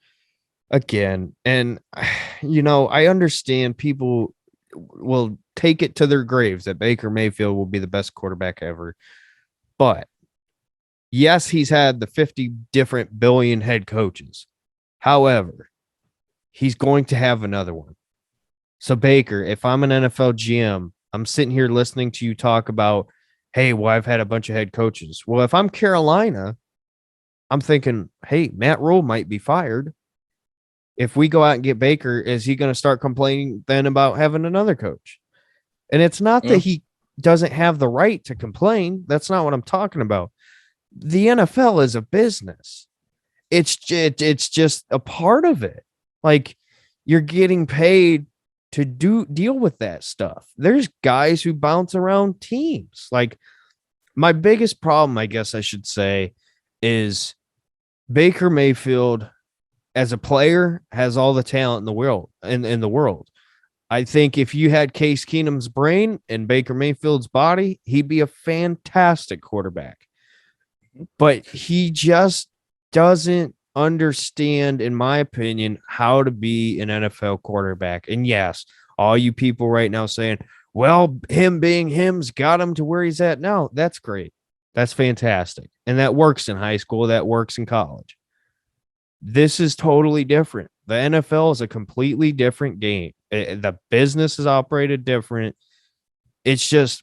again. And, I understand people will take it to their graves that Baker Mayfield will be the best quarterback ever. But yes, he's had the 50 different billion head coaches. However, he's going to have another one. So Baker, if I'm an NFL GM, I'm sitting here listening to you talk about, hey, well, I've had a bunch of head coaches. Well, if I'm Carolina, I'm thinking, hey, Matt Rule might be fired. If we go out and get Baker, is he going to start complaining then about having another coach? And it's not that he doesn't have the right to complain. That's not what I'm talking about. The NFL is a business. It's just a part of it. Like, you're getting paid to deal with that stuff. There's guys who bounce around teams. Like, my biggest problem, I guess I should say, is Baker Mayfield as a player has all the talent in the world. I think if you had Case Keenum's brain and Baker Mayfield's body, he'd be a fantastic quarterback. But he just doesn't understand, in my opinion, how to be an NFL quarterback. And yes, all you people right now saying, well, him being him's got him to where he's at now. That's great. That's fantastic. And that works in high school. That works in college. This is totally different. The NFL is a completely different game. The business is operated different. It's just,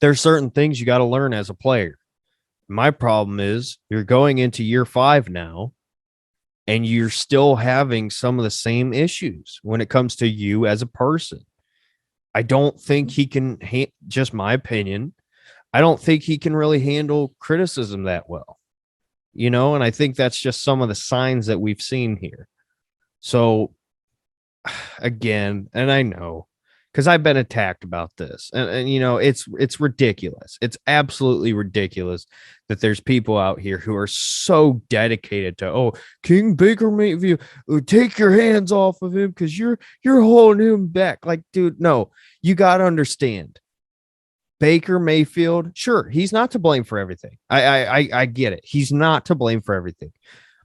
there's certain things you got to learn as a player. My problem is you're going into year 5 now, and you're still having some of the same issues when it comes to you as a person. I don't think he can, just my opinion, I don't think he can really handle criticism that well. And I think that's just some of the signs that we've seen here. So again, and I know, because I've been attacked about this, and it's ridiculous. It's absolutely ridiculous that there's people out here who are so dedicated to, King Baker Mayfield, take your hands off of him because you're holding him back. Like, dude, no, you got to understand. Baker Mayfield, sure, he's not to blame for everything. I get it. He's not to blame for everything.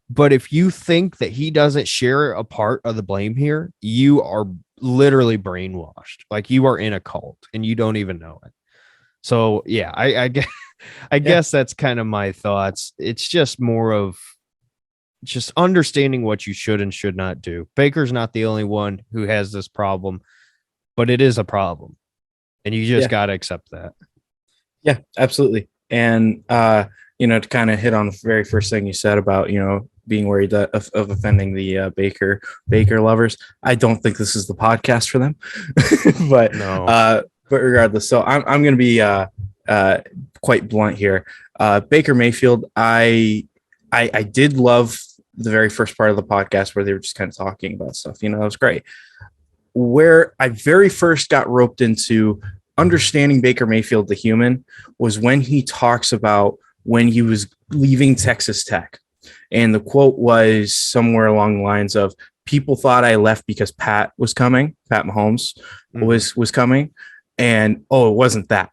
But if you think that he doesn't share a part of the blame here, you are literally brainwashed. Like, you are in a cult and you don't even know it. So yeah, I guess that's kind of my thoughts. It's just more of just understanding what you should and should not do. Baker's not the only one who has this problem, but it is a problem. And you just got to accept that. Yeah, absolutely. And, to kind of hit on the very first thing you said about, being worried of offending the Baker lovers. I don't think this is the podcast for them, but regardless. So I'm going to be quite blunt here. Baker Mayfield, I did love the very first part of the podcast where they were just kind of talking about stuff. It was great. Where I very first got roped into understanding Baker Mayfield, the human, was when he talks about when he was leaving Texas Tech. And the quote was somewhere along the lines of, people thought I left because Pat Mahomes was coming, and it wasn't that.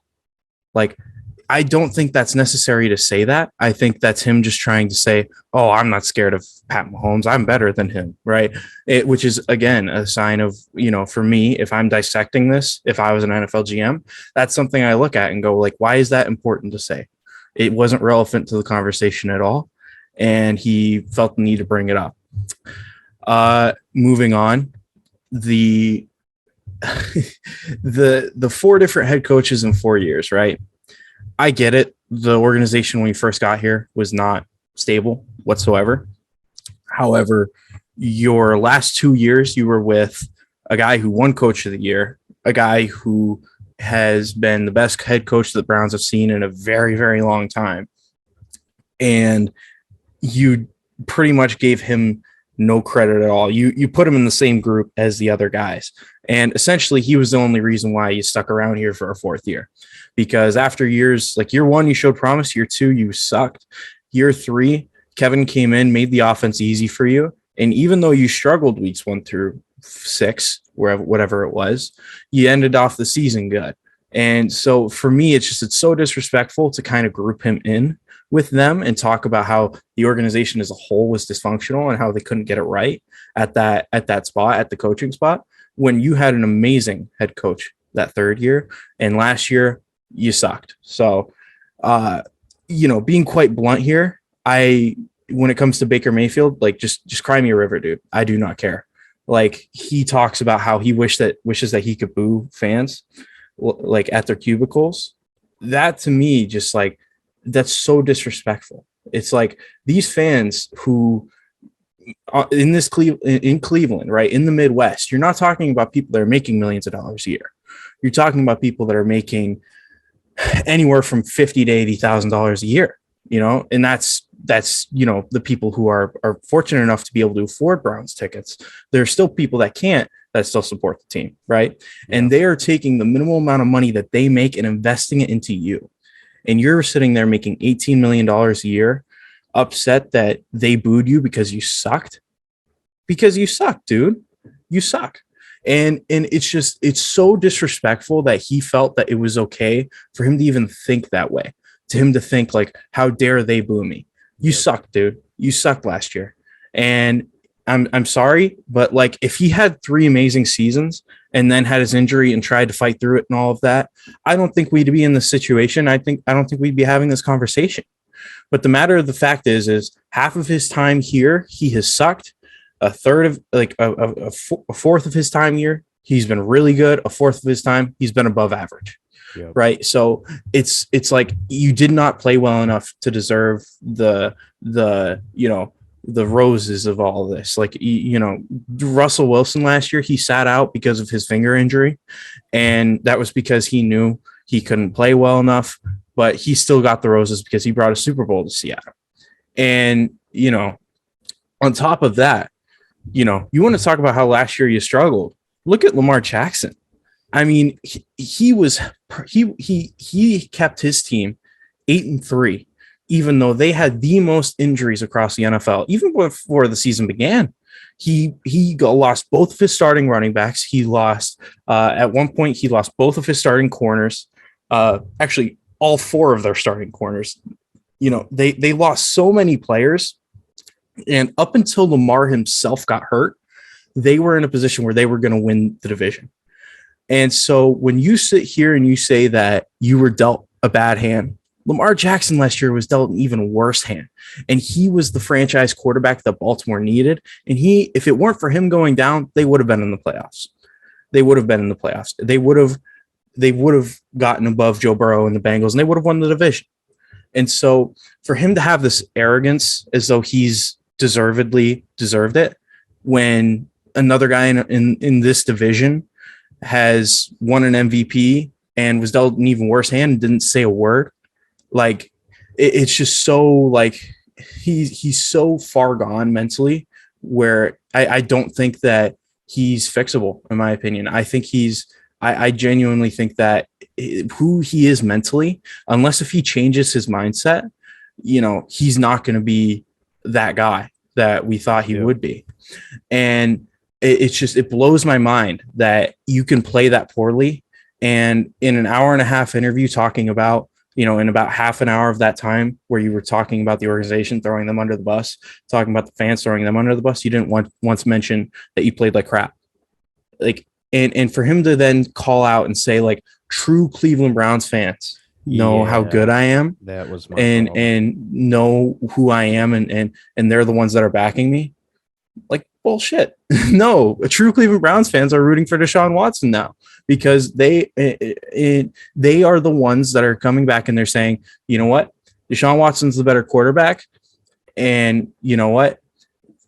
Like, I don't think that's necessary to say that. I think that's him just trying to say, oh, I'm not scared of Pat Mahomes. I'm better than him, right? Which is, again, a sign of, for me, if I'm dissecting this, if I was an NFL GM, that's something I look at and go, like, why is that important to say? It wasn't relevant to the conversation at all, and he felt the need to bring it up. Moving on, the 4 different head coaches in 4 years, right? I get it. The organization when we first got here was not stable whatsoever. However, your last 2 years, you were with a guy who won Coach of the Year, a guy who has been the best head coach that the Browns have seen in a very, very long time. And you pretty much gave him no credit at all. You put him in the same group as the other guys. And essentially, he was the only reason why you stuck around here for a 4th year. Because after years, like year 1, you showed promise. Year 2, you sucked. Year 3, Kevin came in, made the offense easy for you. And even though you struggled weeks 1 through 6, whatever it was, you ended off the season good. And so for me, it's so disrespectful to kind of group him in with them and talk about how the organization as a whole was dysfunctional and how they couldn't get it right at that spot, at the coaching spot, when you had an amazing head coach that 3rd year. And last year, you sucked. So, being quite blunt here, when it comes to Baker Mayfield, like just cry me a river, dude. I do not care. Like, he talks about how he wishes that he could boo fans like at their cubicles. That to me, just like, that's so disrespectful. It's like these fans who in Cleveland, right, in the Midwest, you're not talking about people that are making millions of dollars a year. You're talking about people that are making anywhere from $50,000 to $80,000 a year, and that's the people who are fortunate enough to be able to afford Browns tickets. There are still people that can't, that still support the team, right? Yeah. And they are taking the minimal amount of money that they make and investing it into you. And you're sitting there making $18 million a year, upset that they booed you because you sucked. Because you suck, dude. You suck. And it's so disrespectful that he felt that it was okay for him to even think that way, to him to think like, how dare they boo me? You suck, dude. You sucked last year. And I'm sorry, but like, if he had 3 amazing seasons and then had his injury and tried to fight through it and all of that, I don't think we'd be in this situation. I don't think we'd be having this conversation. But the matter of the fact is half of his time here, he has sucked. A fourth of his time here, he's been really good. A fourth of his time, he's been above average. Yep. Right. So it's like you did not play well enough to deserve the roses of all of this. Like, Russell Wilson last year, he sat out because of his finger injury. And that was because he knew he couldn't play well enough, but he still got the roses because he brought a Super Bowl to Seattle. And, on top of that, you want to talk about how last year you struggled. Look at Lamar Jackson. I mean, he kept his team 8-3, even though they had the most injuries across the NFL. Even before the season began, he lost both of his starting running backs. He lost at one point. He lost both of his starting corners. Actually, all 4 of their starting corners. They lost so many players. And up until Lamar himself got hurt, they were in a position where they were going to win the division. And so when you sit here and you say that you were dealt a bad hand, Lamar Jackson last year was dealt an even worse hand. And he was the franchise quarterback that Baltimore needed. And if it weren't for him going down, they would have been in the playoffs. They would have gotten above Joe Burrow and the Bengals, and they would have won the division. And so for him to have this arrogance as though he's deservedly deserved it, when another guy in this division has won an MVP and was dealt an even worse hand and didn't say a word, like it's just so like he's so far gone mentally, where I don't think that he's fixable, in my opinion. I think I genuinely think that who he is mentally, unless if he changes his mindset, he's not going to be that guy. that we thought he would be. And it blows my mind that you can play that poorly. And in an hour and a half interview talking about, in about half an hour of that time where you were talking about the organization throwing them under the bus, talking about the fans throwing them under the bus, you didn't once mention that you played like crap. Like, and for him to then call out and say, like, true Cleveland Browns fans know how good I am. That was my and know who I am, and they're the ones that are backing me. Like, bullshit. No, true Cleveland Browns fans are rooting for Deshaun Watson now, because they are the ones that are coming back and they're saying, you know what, Deshaun Watson's the better quarterback, and you know what,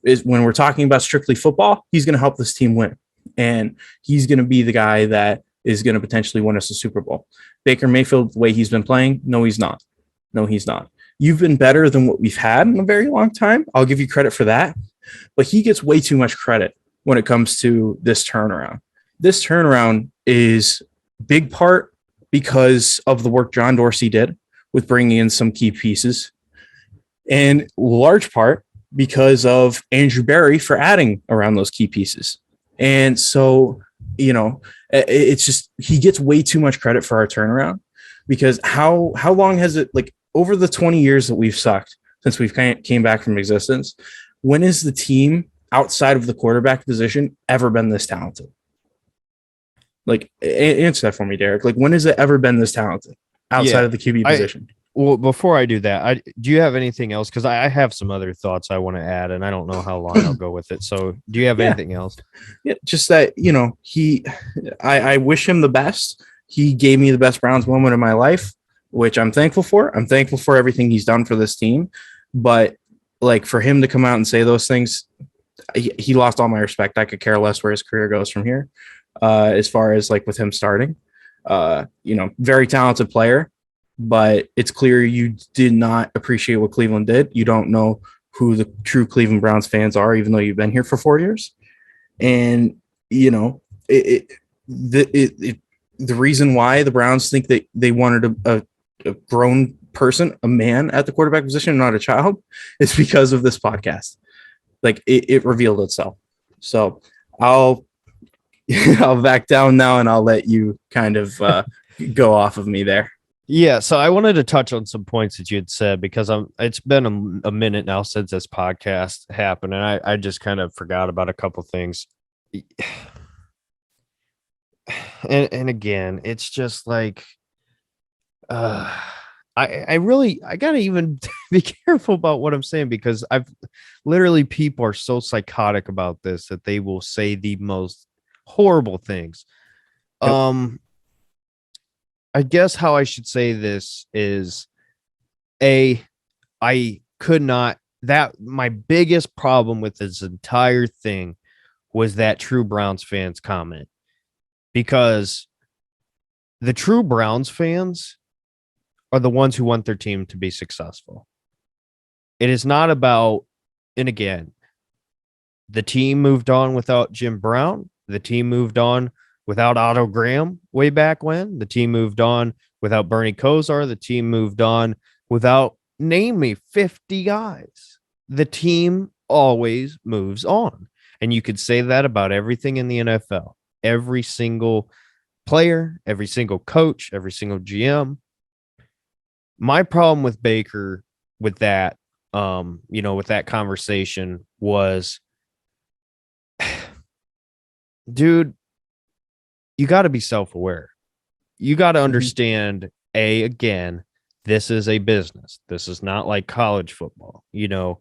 is when we're talking about strictly football, he's going to help this team win, and he's going to be the guy that is going to potentially win us a Super Bowl. Baker Mayfield, the way he's been playing, no, he's not. No, he's not. You've been better than what we've had in a very long time. I'll give you credit for that. But he gets way too much credit when it comes to this turnaround. This turnaround is big part because of the work John Dorsey did with bringing in some key pieces, and large part because of Andrew Berry for adding around those key pieces. And so, it's just, he gets way too much credit for our turnaround, because how long has it, like, over the 20 years that we've sucked since we've came back from existence, when has the team outside of the quarterback position ever been this talented? Like, answer that for me, Derek. Like, when has it ever been this talented outside of the QB position? Well, before I do that, do you have anything else? Because I have some other thoughts I want to add, and I don't know how long I'll go with it. So do you have anything else? Yeah, just that, I wish him the best. He gave me the best Browns moment of my life, which I'm thankful for. I'm thankful for everything he's done for this team. But, like, for him to come out and say those things, he lost all my respect. I could care less where his career goes from here. As far as, like, with him starting, very talented player, but it's clear you did not appreciate what Cleveland did. You don't know who the true Cleveland Browns fans are, even though you've been here for 4 years. And, the reason why the Browns think that they wanted a grown person, a man at the quarterback position, not a child, is because of this podcast. Like, it revealed itself. So I'll back down now, and I'll let you kind of go off of me there. Yeah, so I wanted to touch on some points that you had said, because it's been a minute now since this podcast happened, and I just kind of forgot about a couple things. And again, it's just like, I gotta even be careful about what I'm saying, because people are so psychotic about this that they will say the most horrible things. Yep. I guess how I should say this is, my biggest problem with this entire thing was that true Browns fans comment, because the true Browns fans are the ones who want their team to be successful. It is not about, and again, the team moved on without Jim Brown. The team moved on without Otto Graham way back when. The team moved on without Bernie Kosar. The team moved on without, name me, 50 guys. The team always moves on. And you could say that about everything in the NFL. Every single player, every single coach, every single GM. My problem with Baker, with that, with that conversation was, dude, you got to be self-aware. You got to understand, again, this is a business. This is not like college football. The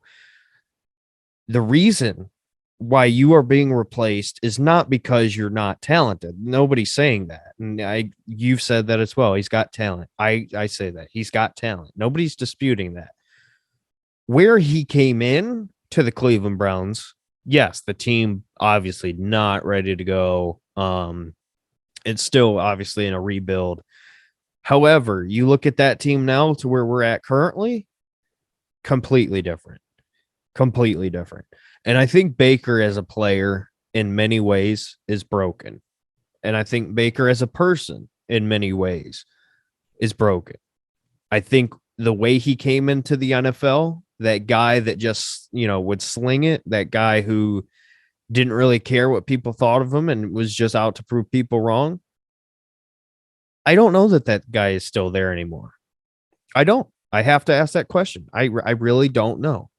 reason why you are being replaced is not because you're not talented. Nobody's saying that. And you've said that as well. He's got talent. I say that. He's got talent. Nobody's disputing that. Where he came in to the Cleveland Browns, yes, the team obviously not ready to go. It's still obviously in a rebuild. However, you look at that team now to where we're at currently, completely different. And I think Baker as a player in many ways is broken. And I think Baker as a person in many ways is broken. I think the way he came into the NFL, that guy that just, would sling it, that guy who didn't really care what people thought of him and was just out to prove people wrong. I don't know that guy is still there anymore. I don't. I have to ask that question. I really don't know.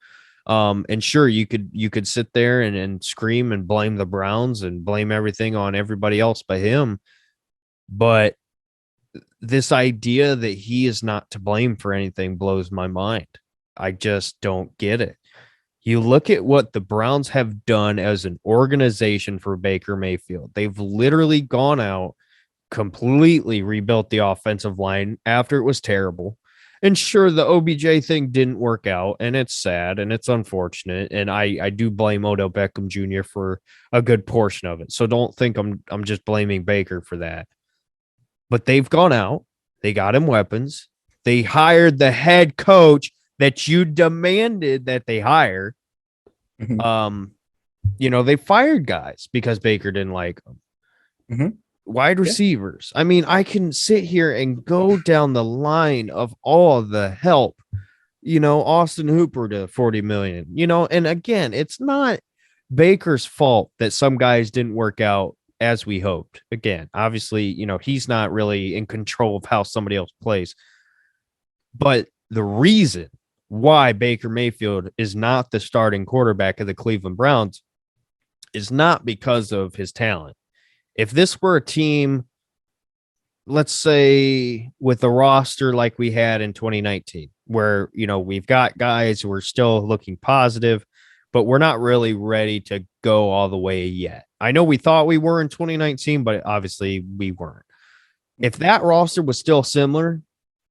And sure, you could sit there and scream and blame the Browns and blame everything on everybody else but him. But this idea that he is not to blame for anything blows my mind. I just don't get it. You look at what the Browns have done as an organization for Baker Mayfield. They've literally gone out, completely rebuilt the offensive line after it was terrible. And sure, the OBJ thing didn't work out, and it's sad and it's unfortunate. And I do blame Odell Beckham Jr. for a good portion of it. So don't think I'm just blaming Baker for that. But they've gone out, they got him weapons, they hired the head coach that you demanded that they hire. They fired guys because Baker didn't like them. Wide receivers. I mean, I can sit here and go down the line of all the help. Austin Hooper to $40 million. And again, it's not Baker's fault that some guys didn't work out as we hoped. Again, obviously, he's not really in control of how somebody else plays. But the reason why Baker Mayfield is not the starting quarterback of the Cleveland Browns is not because of his talent. If this were a team, let's say with a roster like we had in 2019, where, we've got guys who are still looking positive, but we're not really ready to go all the way yet. I know we thought we were in 2019, but obviously we weren't. If that roster was still similar,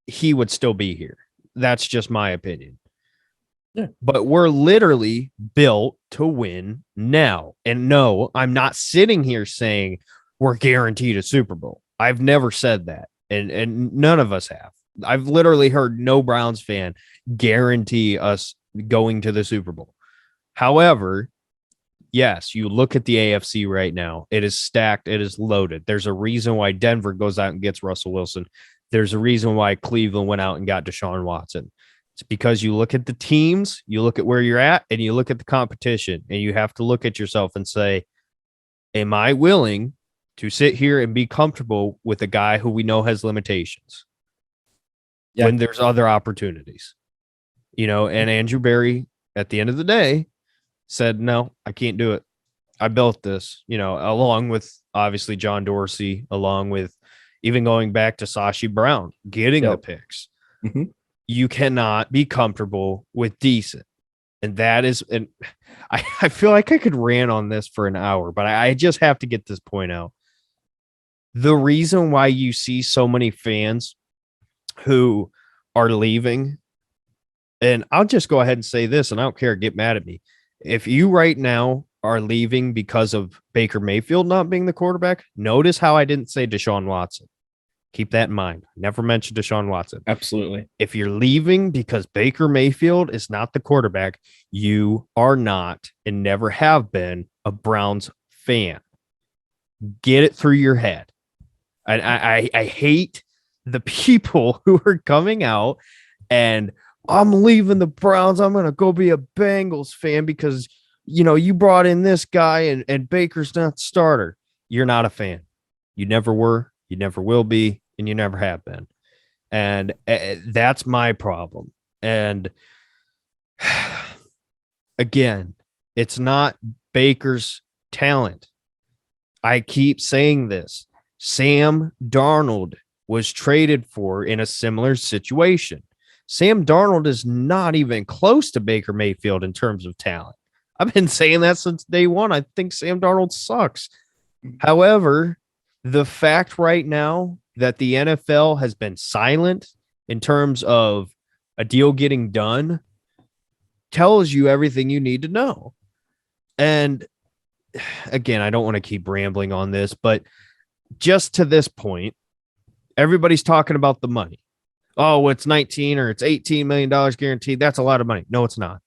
he would still be here. That's just my opinion. Yeah. But we're literally built to win now. And no, I'm not sitting here saying we're guaranteed a Super Bowl. I've never said that. And none of us have. I've literally heard no Browns fan guarantee us going to the Super Bowl. However, yes, you look at the AFC right now. It is stacked. It is loaded. There's a reason why Denver goes out and gets Russell Wilson. There's a reason why Cleveland went out and got Deshaun Watson. It's because you look at the teams, you look at where you're at, and you look at the competition, and you have to look at yourself and say, am I willing to sit here and be comfortable with a guy who we know has limitations when there's other opportunities? And Andrew Berry, at the end of the day, said, no, I can't do it. I built this, along with obviously John Dorsey, along with even going back to Sashi Brown, getting the picks. You cannot be comfortable with decent. And that is, and I feel like I could rant on this for an hour, but I just have to get this point out. The reason why you see so many fans who are leaving, and I'll just go ahead and say this, and I don't care, get mad at me. If you right now are leaving because of Baker Mayfield not being the quarterback, notice how I didn't say Deshaun Watson. Keep that in mind. Never mentioned Deshaun Watson. Absolutely. If you're leaving because Baker Mayfield is not the quarterback, you are not and never have been a Browns fan. Get it through your head. I hate the people who are coming out and I'm leaving the Browns. I'm going to go be a Bengals fan because, you brought in this guy and Baker's not the starter. You're not a fan. You never were. You never will be. And you never have been. And that's my problem. And again, it's not Baker's talent. I keep saying this. Sam Darnold was traded for in a similar situation. Sam Darnold is not even close to Baker Mayfield in terms of talent. I've been saying that since day one. I think Sam Darnold sucks. However, the fact right now that the NFL has been silent in terms of a deal getting done tells you everything you need to know. And again, I don't want to keep rambling on this, but just to this point, everybody's talking about the money. Oh, it's 19 or it's $18 million guaranteed. That's a lot of money. No, it's not.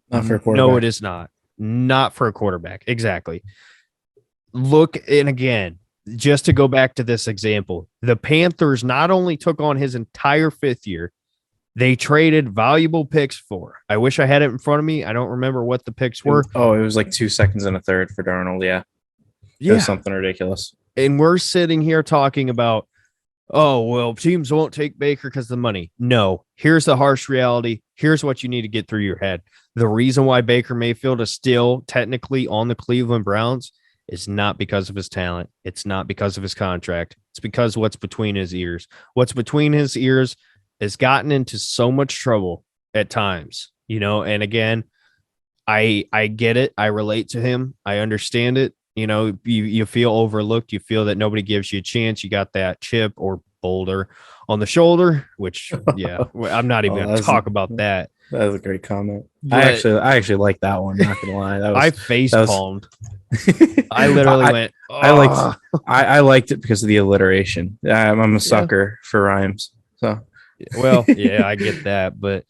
Not for a quarterback. No, it is not. Not for a quarterback. Exactly. Look, and again, just to go back to this example, the Panthers not only took on his entire fifth year, they traded valuable picks for. I wish I had it in front of me. I don't remember what the picks were. It was like 2 seconds and a third for Darnold. Yeah. It was something ridiculous. And we're sitting here talking about, oh, well, teams won't take Baker because of the money. No, here's the harsh reality. Here's what you need to get through your head. The reason why Baker Mayfield is still technically on the Cleveland Browns is not because of his talent. It's not because of his contract. It's because what's between his ears. What's between his ears has gotten into so much trouble at times, and again, I get it. I relate to him. I understand it. You feel overlooked. You feel that nobody gives you a chance. You got that chip or boulder on the shoulder, which, yeah, I'm not even going to talk about that. That was a great comment. I actually like that one. Not gonna lie, I face palmed. I literally went. Oh. I liked it because of the alliteration. I'm a sucker for rhymes. So, well, yeah, I get that, but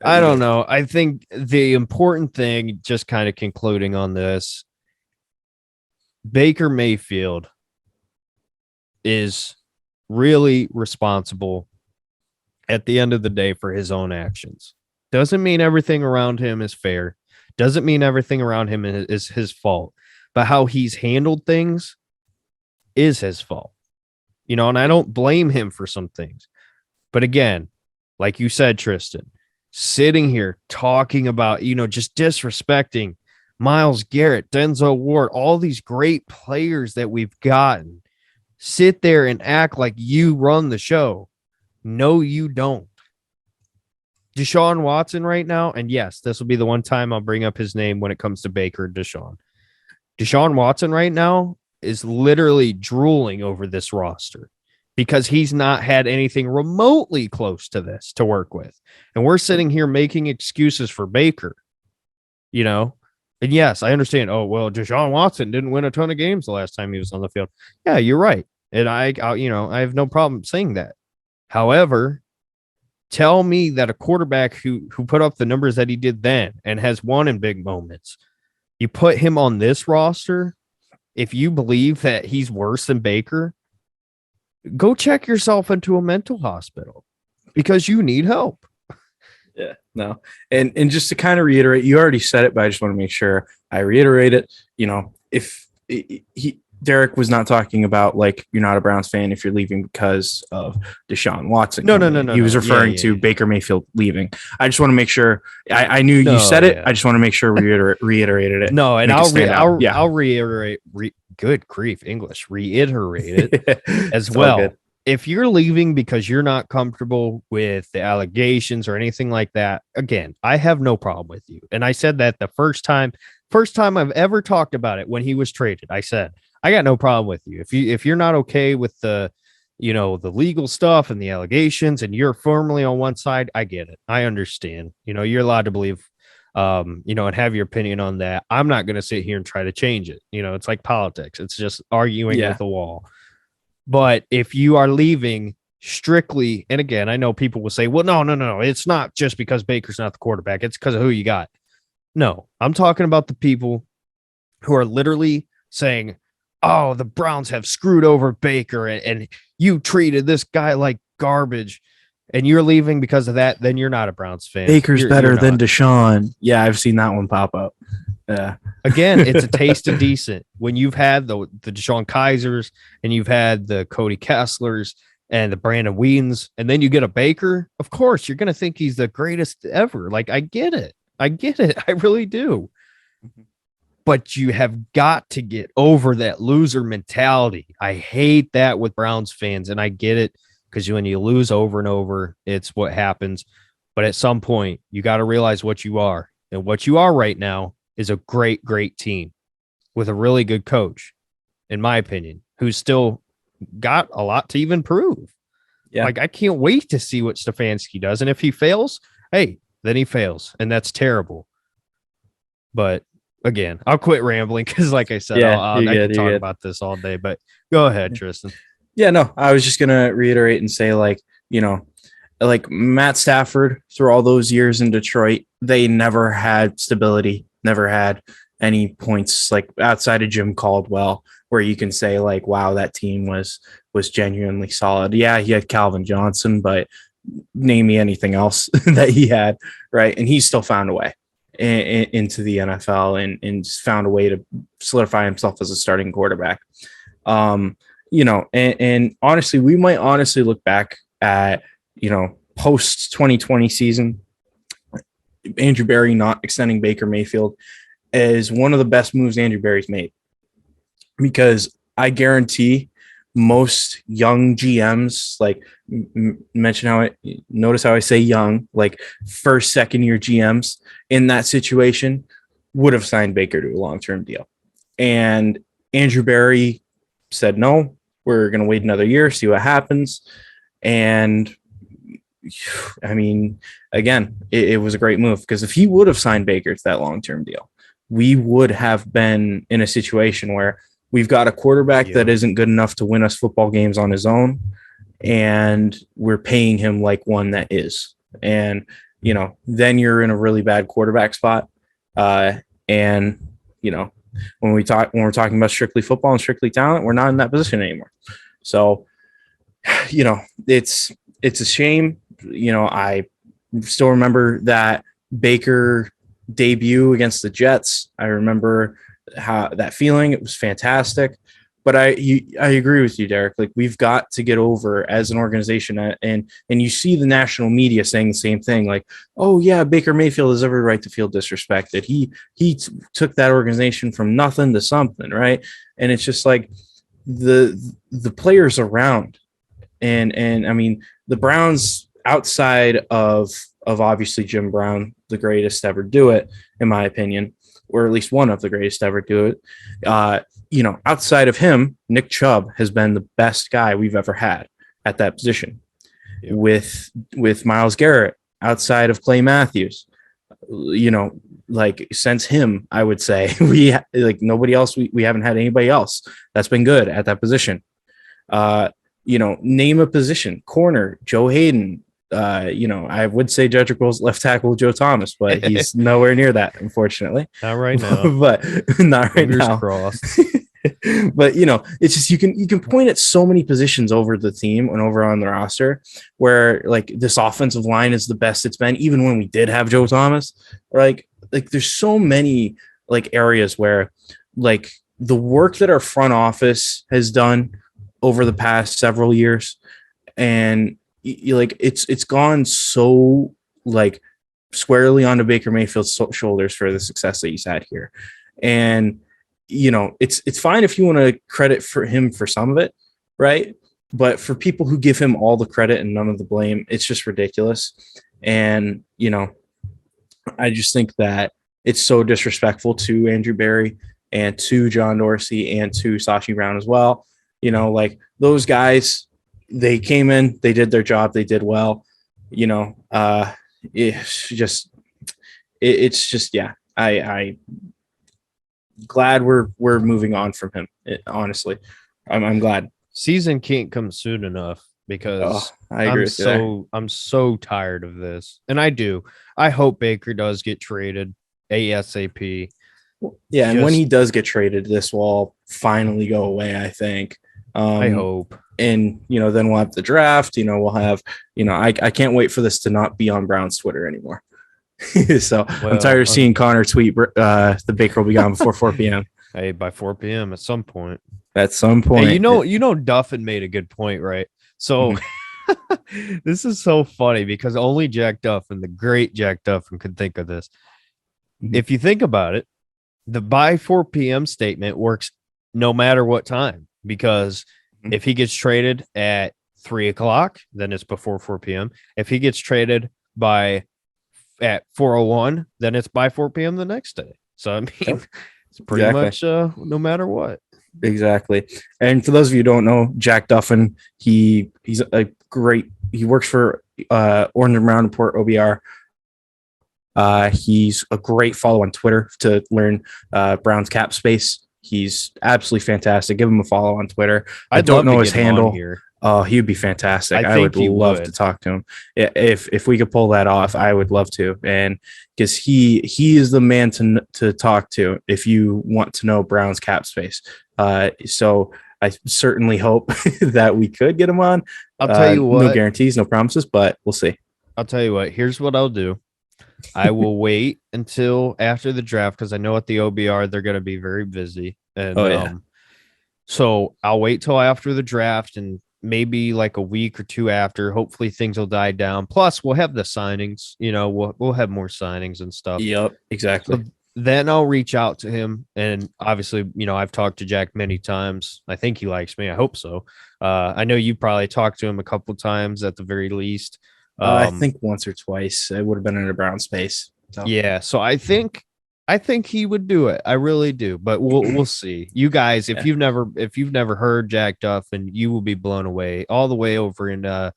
I don't know. I think the important thing, just kind of concluding on this, Baker Mayfield is really responsible at the end of the day for his own actions. Doesn't mean everything around him is fair. Doesn't mean everything around him is his fault. But how he's handled things is his fault. And I don't blame him for some things. But again, like you said, Tristan, sitting here talking about, just disrespecting Myles Garrett, Denzel Ward, all these great players that we've gotten, sit there and act like you run the show. No, you don't. Deshaun Watson right now, and yes, this will be the one time I'll bring up his name when it comes to Baker and Deshaun. Deshaun Watson right now is literally drooling over this roster because he's not had anything remotely close to this to work with. And we're sitting here making excuses for Baker, And yes, I understand. Oh, well, Deshaun Watson didn't win a ton of games the last time he was on the field. Yeah, you're right. And I have no problem saying that. However, tell me that a quarterback who put up the numbers that he did then and has won in big moments, you put him on this roster, if you believe that he's worse than Baker, go check yourself into a mental hospital because you need help. Yeah, no. And just to kind of reiterate, you already said it, but I just want to make sure I reiterate it. If Derek was not talking about like you're not a Browns fan if you're leaving because of Deshaun Watson. No. He was referring to Baker Mayfield leaving. I just want to make sure I knew you said it. I just want to make sure we reiterated it. No, and I'll reiterate. Good grief, English. Reiterate it as well. If you're leaving because you're not comfortable with the allegations or anything like that, again, I have no problem with you. And I said that the first time I've ever talked about it when he was traded. I said, I got no problem with you. If you're not okay with the legal stuff and the allegations and you're firmly on one side, I get it. I understand. You're allowed to believe, and have your opinion on that. I'm not going to sit here and try to change it. It's like politics. It's just arguing with the wall. But if you are leaving strictly, and again, I know people will say, well, no. It's not just because Baker's not the quarterback. It's because of who you got. No, I'm talking about the people who are literally saying, oh, the Browns have screwed over Baker and you treated this guy like garbage and you're leaving because of that, then you're not a Browns fan. Baker's better than Deshaun. Yeah, I've seen that one pop up. Yeah. Again, it's a taste of decent. When you've had the Deshaun Kaisers and you've had the Cody Kesslers and the Brandon Weedens, and then you get a Baker, of course, you're going to think he's the greatest ever. Like, I get it. I really do. But you have got to get over that loser mentality. I hate that with Browns fans, and I get it because when you lose over and over, it's what happens. But at some point, you got to realize what you are. And what you are right now is a great, great team with a really good coach, in my opinion, who's still got a lot to even prove. Yeah. Like, I can't wait to see what Stefanski does. And if he fails, hey, then he fails. And that's terrible. But again, I'll quit rambling because, like I said, I can talk about this all day. But go ahead, Tristan. Yeah, no, I was just going to reiterate and say, like Matt Stafford, through all those years in Detroit, they never had stability, never had any points like outside of Jim Caldwell where you can say like, wow, that team was genuinely solid. Yeah, he had Calvin Johnson, but name me anything else that he had, right? And he still found a way into the NFL and found a way to solidify himself as a starting quarterback. And honestly, we might honestly look back at, post 2020 season, Andrew Berry not extending Baker Mayfield is one of the best moves Andrew Berry's made, because I guarantee most young GMs, like notice how I say young, like first, second year GMs in that situation would have signed Baker to a long-term deal. And Andrew Berry said, no, we're going to wait another year, see what happens. And I mean, again, it was a great move, because if he would have signed Baker to that long-term deal, we would have been in a situation where we've got a quarterback that isn't good enough to win us football games on his own, and we're paying him like one that is. And, then you're in a really bad quarterback spot. And, when we're talking about strictly football and strictly talent, we're not in that position anymore. So, it's a shame. I still remember that Baker debut against the Jets. I remember how that feeling. It was fantastic. But I agree with you, Derek. Like, we've got to get over as an organization, and you see the national media saying the same thing. Like, oh yeah, Baker Mayfield has every right to feel disrespected. He took that organization from nothing to something, right? And it's just like the players around, and I mean the Browns, outside of obviously Jim Brown, the greatest to ever do it, in my opinion, or at least one of the greatest to ever do it. Outside of him, Nick Chubb has been the best guy we've ever had at that position. Yep. With Myles Garrett, outside of Clay Matthews, like since him, I would say nobody else. We haven't had anybody else that's been good at that position. Name a position: corner, Joe Hayden. I would say Judge Earl's left tackle Joe Thomas, but he's nowhere near that, unfortunately. Not right now. But not right Fingers now. Crossed. But it's just you can point at so many positions over the team and over on the roster where like this offensive line is the best it's been, even when we did have Joe Thomas. Like there's so many like areas where like the work that our front office has done over the past several years, and it's gone so like squarely onto Baker Mayfield's shoulders for the success that he's had here. And it's fine if you want to credit for him for some of it, right? But for people who give him all the credit and none of the blame, it's just ridiculous. And I just think that it's so disrespectful to Andrew Berry and to John Dorsey and to Sashi Brown as well. Like those guys, they came in, they did their job, they did well. It's just yeah. I glad we're moving on from him. Honestly, I'm glad. Season can't come soon enough, because I agree I'm so tired of this, and I hope Baker does get traded ASAP. Yeah, and when he does get traded, this will all finally go away, I think. I hope. And then we'll have the draft. We'll have I can't wait for this to not be on Brown's Twitter anymore. So I'm tired of seeing Connor tweet the Baker will be gone before 4 p.m. Hey, by 4 p.m. at some point. At some point. Hey, Duffin made a good point, right? So this is so funny, because only Jack Duffin, the great Jack Duffin, could think of this. Mm-hmm. If you think about it, the by 4 p.m. statement works no matter what time, because if he gets traded at 3 o'clock, then it's before 4 p.m. If he gets traded at 4:01, then it's by 4 p.m. the next day. So I mean, it's pretty much no matter what. Exactly. And for those of you who don't know, Jack Duffin, he's he works for Orange and Brown Report OBR. He's a great follow on Twitter to learn Brown's cap space. He's absolutely fantastic. Give him a follow on Twitter. I don't know his handle. Oh, he would be fantastic. I would love to talk to him. If we could pull that off, I would love to. And because he is the man to talk to if you want to know Brown's cap space. So I certainly hope that we could get him on. I'll tell you what. No guarantees, no promises, but we'll see. I'll tell you what. Here's what I'll do. I will wait until after the draft because I know at the OBR they're going to be very busy. And so I'll wait till after the draft and maybe like a week or two after. Hopefully things will die down. Plus, we'll have the signings. We'll have more signings and stuff. Yep, exactly. So then I'll reach out to him, and obviously, I've talked to Jack many times. I think he likes me. I hope so. I know you probably talked to him a couple times at the very least. I think once or twice. It would have been in a brown space. So. Yeah, so I think he would do it. I really do, but we'll see. You guys, if you've never heard Jack Duff, and you will be blown away. All the way over in the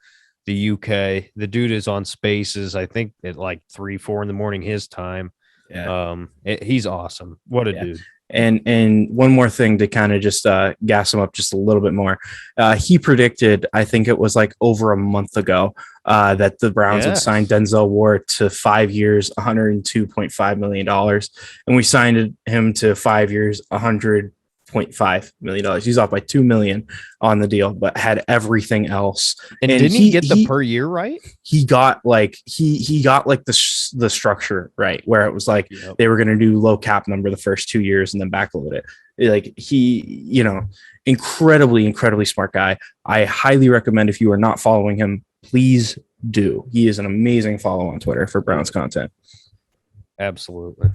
UK, the dude is on Spaces. I think at like 3-4 in the morning his time. Yeah, he's awesome. What a dude. And one more thing to kind of just gas him up just a little bit more. He predicted, I think it was like over a month ago, that the Browns would sign Denzel Ward to 5 years, $102.5 million. And we signed him to 5 years, $100.5 million. He's off by $2 million on the deal, but had everything else. And didn't he get the per year right? He got like he got like the structure right, where it was like they were going to do low cap number the first 2 years and then backload it. Like he, incredibly smart guy. I highly recommend, if you are not following him, please do. He is an amazing follow on Twitter for Browns content. Absolutely.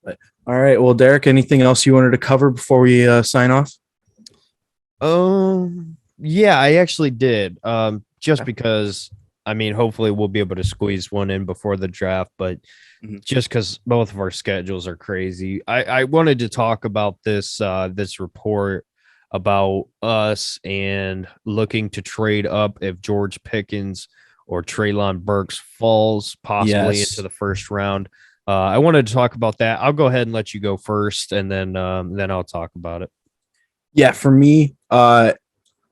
But all right, well, Derek, anything else you wanted to cover before we sign off? Yeah, I actually did. Just because, hopefully we'll be able to squeeze one in before the draft, but just because both of our schedules are crazy, I wanted to talk about this report about us and looking to trade up if George Pickens or Treylon Burks falls possibly into the first round. I wanted to talk about that. I'll go ahead and let you go first, and then I'll talk about it. Yeah, for me, I've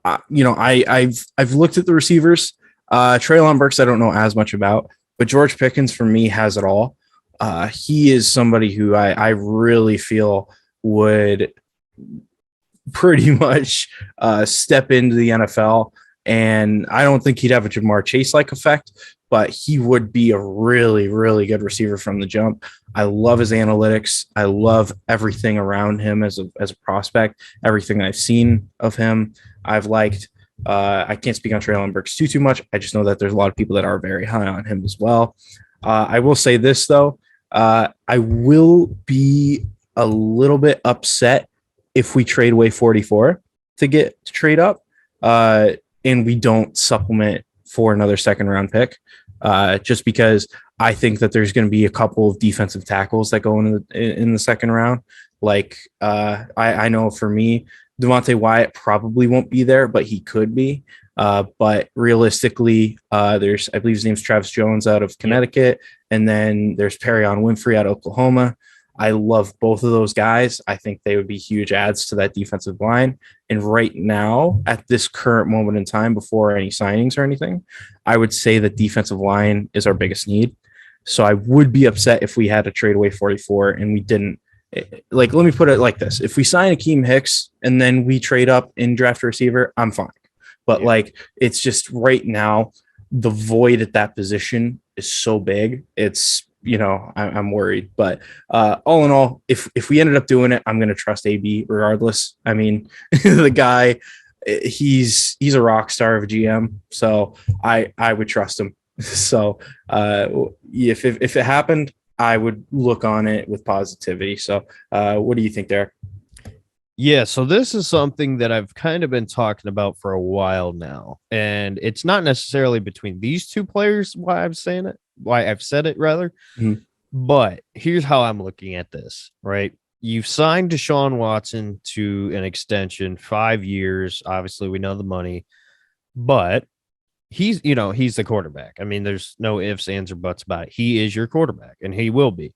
looked at the receivers. Treylon Burks, I don't know as much about, but George Pickens for me has it all. He is somebody who I really feel would pretty much step into the NFL. And I don't think he'd have a Jamar Chase-like effect, but he would be a really, really good receiver from the jump. I love his analytics. I love everything around him as a prospect. Everything I've seen of him, I've liked. I can't speak on Treylon Burks too much. I just know that there's a lot of people that are very high on him as well. I will say this, though. I will be a little bit upset if we trade away 44 to trade up, and we don't supplement for another second round pick, just because I think that there's going to be a couple of defensive tackles that go in the second round. Like I know for me, Devontae Wyatt probably won't be there, but he could be. But realistically, I believe his name's Travis Jones out of Connecticut, and then there's Perion Winfrey out of Oklahoma. I love both of those guys. I think they would be huge adds to that defensive line. And right now, at this current moment in time, before any signings or anything, I would say that defensive line is our biggest need. So I would be upset if we had to trade away 44 and we didn't. Like, let me put it like this. If we sign Akeem Hicks and then we trade up and draft a receiver, I'm fine. But it's just right now, the void at that position is so big. It's, I'm worried. But all in all, if we ended up doing it, I'm going to trust AB regardless. I mean, the guy, he's a rock star of a GM. So I would trust him. So if it happened, I would look on it with positivity. So what do you think, Derek? Yeah, so this is something that I've kind of been talking about for a while now. And it's not necessarily between these two players why I've said it rather. Mm-hmm. But here's how I'm looking at this, right? You've signed Deshaun Watson to an extension, 5 years. Obviously, we know the money, but he's the quarterback. I mean, there's no ifs, ands, or buts about it. He is your quarterback, and he will be.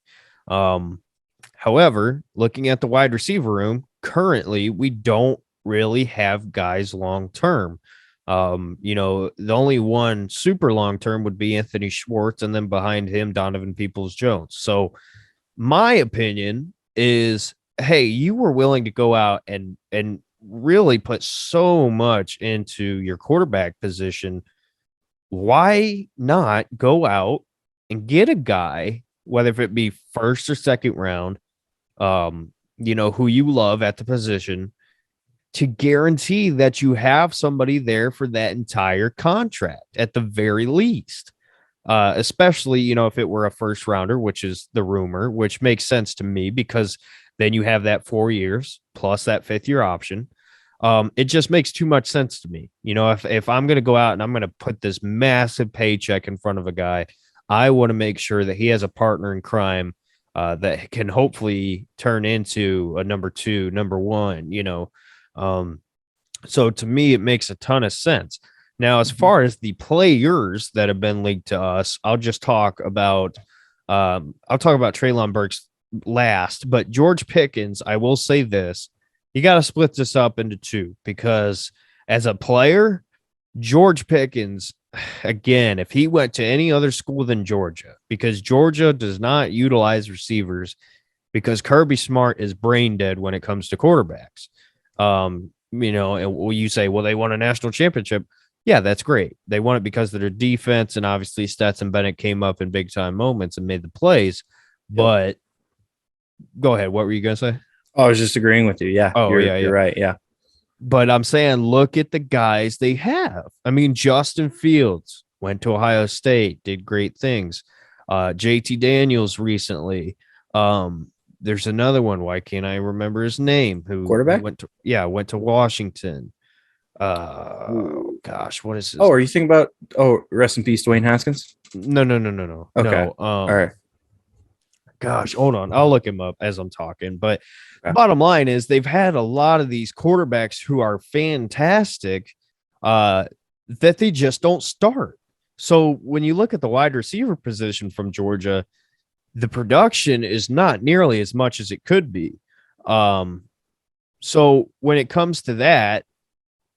However, looking at the wide receiver room, currently we don't really have guys long term. The only one super long term would be Anthony Schwartz, and then behind him, Donovan Peoples-Jones. So my opinion is, hey, you were willing to go out and really put so much into your quarterback position. Why not go out and get a guy, whether it be first or second round, who you love at the position, to guarantee that you have somebody there for that entire contract at the very least. Especially, if it were a first rounder, which is the rumor, which makes sense to me because then you have that 4 years plus that 5th-year option. It just makes too much sense to me. If I'm going to go out and I'm going to put this massive paycheck in front of a guy, I want to make sure that he has a partner in crime that can hopefully turn into a number 2, number 1, So to me, it makes a ton of sense. Now, as far as the players that have been linked to us, I'll talk about Treylon Burks last, but George Pickens, I will say this, you got to split this up into two because as a player, George Pickens, again, if he went to any other school than Georgia, because Georgia does not utilize receivers because Kirby Smart is brain dead when it comes to quarterbacks. And you say, well, they won a national championship. Yeah, that's great. They won it because of their defense, and obviously Stetson Bennett came up in big time moments and made the plays. But go ahead. What were you going to say? Oh, I was just agreeing with you. Yeah. You're right. Yeah. But I'm saying, look at the guys they have. I mean, Justin Fields went to Ohio State, did great things. JT Daniels recently. There's another one. Why can't I remember his name? Who quarterback? Went to Washington. Gosh, what is this? Oh, are you thinking about? Oh, rest in peace, Dwayne Haskins. No. Okay. No, all right. Gosh, hold on. I'll look him up as I'm talking. But bottom line is they've had a lot of these quarterbacks who are fantastic that they just don't start. So when you look at the wide receiver position from Georgia, the production is not nearly as much as it could be. So when it comes to that,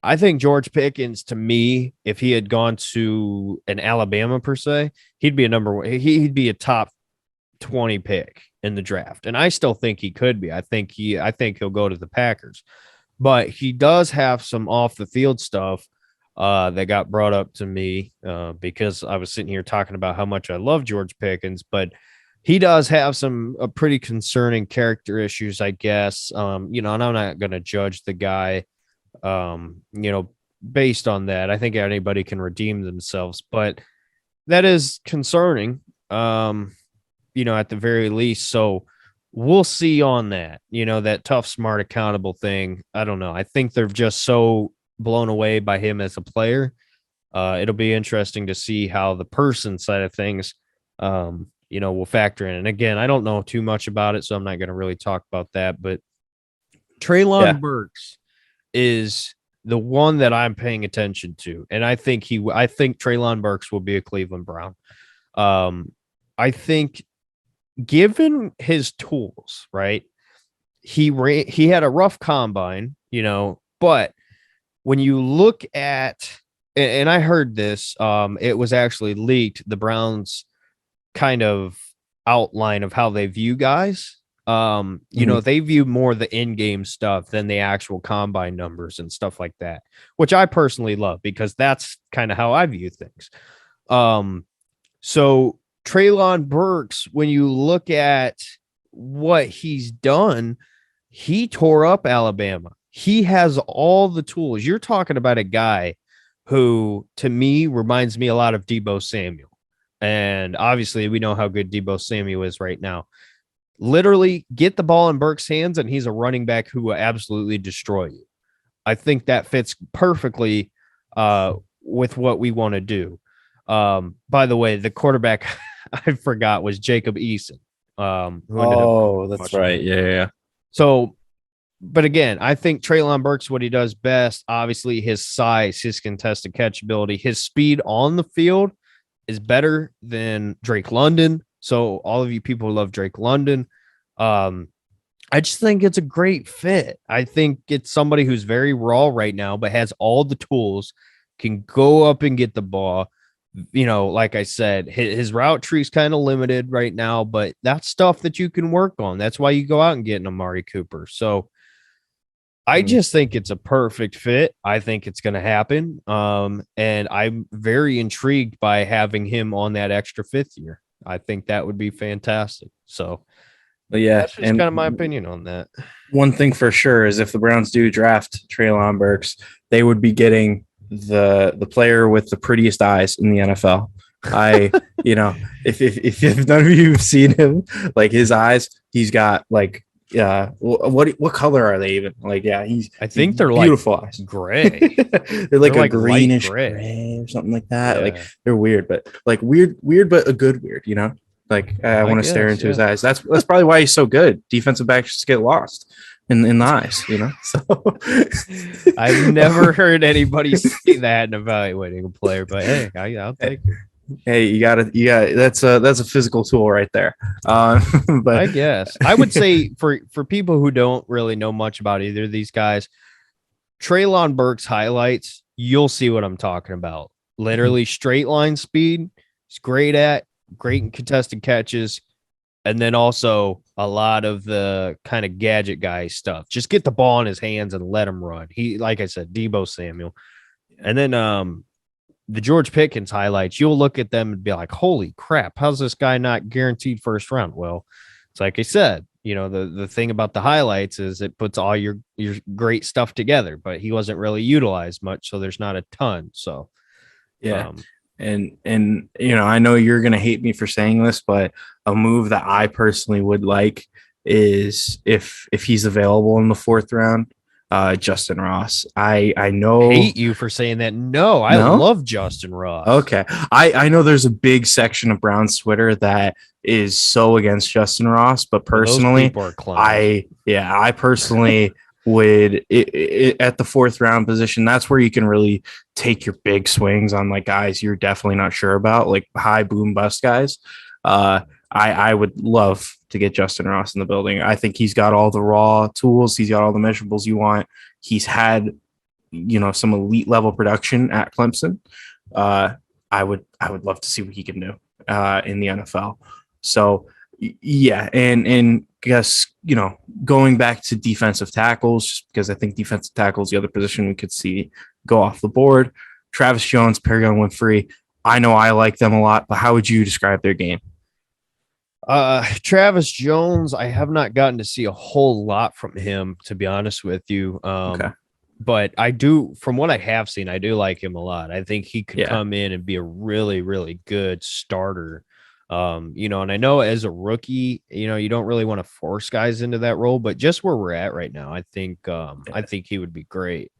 I think George Pickens, to me, if he had gone to an Alabama per se, he'd be a number one. He'd be a top 20 pick in the draft. And I still think he could be. I think he'll go to the Packers. But he does have some off the field stuff that got brought up to me because I was sitting here talking about how much I love George Pickens, but he does have some pretty concerning character issues, I guess. And I'm not going to judge the guy based on that. I think anybody can redeem themselves, but that is concerning, at the very least. So we'll see on that, that tough, smart, accountable thing. I don't know. I think they're just so blown away by him as a player. It'll be interesting to see how the person side of things, will factor in. And again, I don't know too much about it, so I'm not going to really talk about that, but Treylon Burks is the one that I'm paying attention to. And I think Treylon Burks will be a Cleveland Brown. I think given his tools, right? He had a rough combine, but when you look at, and I heard this, it was actually leaked, the Browns kind of outline of how they view guys. They view more the in-game stuff than the actual combine numbers and stuff like that, which I personally love because that's kind of how I view things. So Treylon Burks, when you look at what he's done, he tore up Alabama. He has all the tools. You're talking about a guy who, to me, reminds me a lot of Deebo Samuel. And obviously, we know how good Deebo Samuel is right now. Literally, get the ball in Burks' hands, and he's a running back who will absolutely destroy you. I think that fits perfectly with what we want to do. By the way, the quarterback I forgot was Jacob Eason. That's right. Yeah. So, but again, I think Treylon Burks, what he does best, obviously his size, his contested catch ability, his speed on the field is better than Drake London. So all of you people who love Drake London, I just think it's a great fit. I think it's somebody who's very raw right now, but has all the tools, can go up and get the ball. Like I said, his route tree is kind of limited right now, but that's stuff that you can work on. That's why you go out and get an Amari Cooper. So I just think it's a perfect fit. I think it's going to happen. And I'm very intrigued by having him on that extra fifth year. I think that would be fantastic. So, But yeah, that's just kind of my opinion on that. One thing for sure is if the Browns do draft Treylon Burks, they would be getting the player with the prettiest eyes in the NFL. If none of you have seen him, like his eyes, he's got like what color are they even? Like I think they're beautiful like eyes. Gray. they're like a greenish gray or something like that. Yeah. Like they're weird, but like weird, but a good weird, you know? Like I want to stare into his eyes. That's probably why he's so good. Defensive backs just get lost in the eyes, you know. So I've never heard anybody say that in evaluating a player, but hey, I'll take it. Hey, you got that's a physical tool right there. But I guess I would say for people who don't really know much about either of these guys, Treylon Burks highlights, you'll see what I'm talking about. Literally straight line speed. He's great in contested catches, and then also a lot of the kind of gadget guy stuff. Just get the ball in his hands and let him run. He, like I said, Deebo Samuel. And then the George Pickens highlights, you'll look at them and be like, holy crap, how's this guy not guaranteed first round? Well, it's like I said, you know, the thing about the highlights is it puts all your great stuff together, but he wasn't really utilized much, so there's not a ton. So yeah. And you know, I know you're gonna hate me for saying this, but a move that I personally would like is if he's available in the fourth round, Justin Ross. I know. Hate you for saying that. No, I love Justin Ross. Okay, I know there's a big section of Browns Twitter that is so against Justin Ross, but personally, I personally would at the fourth round position. That's where you can really take your big swings on like guys you're definitely not sure about, like high boom bust guys. I would love to get Justin Ross in the building. I think he's got all the raw tools. He's got all the measurables you want. He's had, you know, some elite level production at Clemson. I would love to see what he can do in the NFL. So yeah, and guess, you know, going back to defensive tackles, just because I think defensive tackle is the other position we could see go off the board. Travis Jones, Perion Winfrey. I know I like them a lot, but how would you describe their game? Travis Jones, I have not gotten to see a whole lot from him, to be honest with you. Okay. But I do, from what I have seen, I do like him a lot. I think he could come in and be a really, really good starter. You know, and I know as a rookie, you know, you don't really want to force guys into that role, but just where we're at right now, I think he would be great.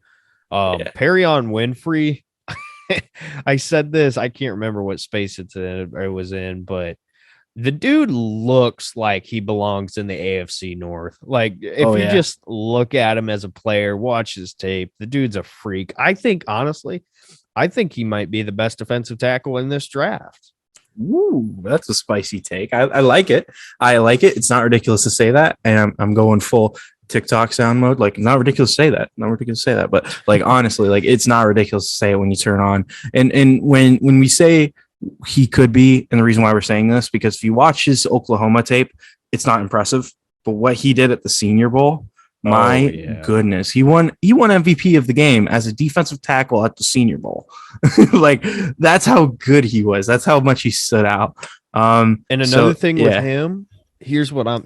Perion Winfrey, I said this, I can't remember what space it was in, but the dude looks like he belongs in the AFC North. Like if you just look at him as a player, watch his tape, the dude's a freak. I think honestly, he might be the best defensive tackle in this draft. Ooh, that's a spicy take. I like it. I like it. It's not ridiculous to say that. And I'm going full TikTok sound mode. Like, not ridiculous to say that. Not ridiculous to say that. But like, honestly, like it's not ridiculous to say it when you turn on. And when we say he could be, and the reason why we're saying this, because if you watch his Oklahoma tape, it's not impressive. But what he did at the Senior Bowl, my goodness, he won MVP of the game as a defensive tackle at the Senior Bowl. Like that's how good he was. That's how much he stood out. And another thing with him, here's what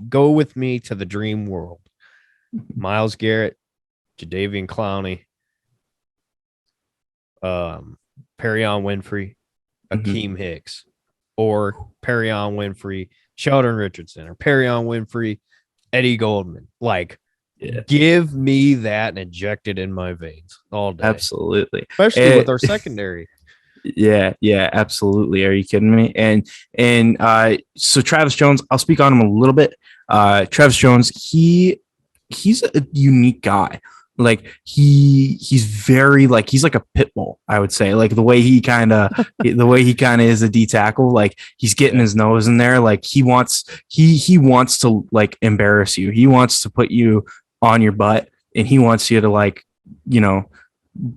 go with me to the dream world. Myles Garrett, Jadeveon Clowney, Perion Winfrey, Akeem Hicks, or Perion Winfrey, Sheldon Richardson, or Perion Winfrey, Eddie Goldman. Like, give me that and inject it in my veins all day. Absolutely. Especially with our secondary. Yeah, absolutely. Are you kidding me? And so Travis Jones, I'll speak on him a little bit. Travis Jones, he's a unique guy. Like he's very like he's like a pit bull, I would say. Like the way he kind of is a D tackle, like he's getting his nose in there. Like he wants to like embarrass you. He wants to put you on your butt, and he wants you to like, you know,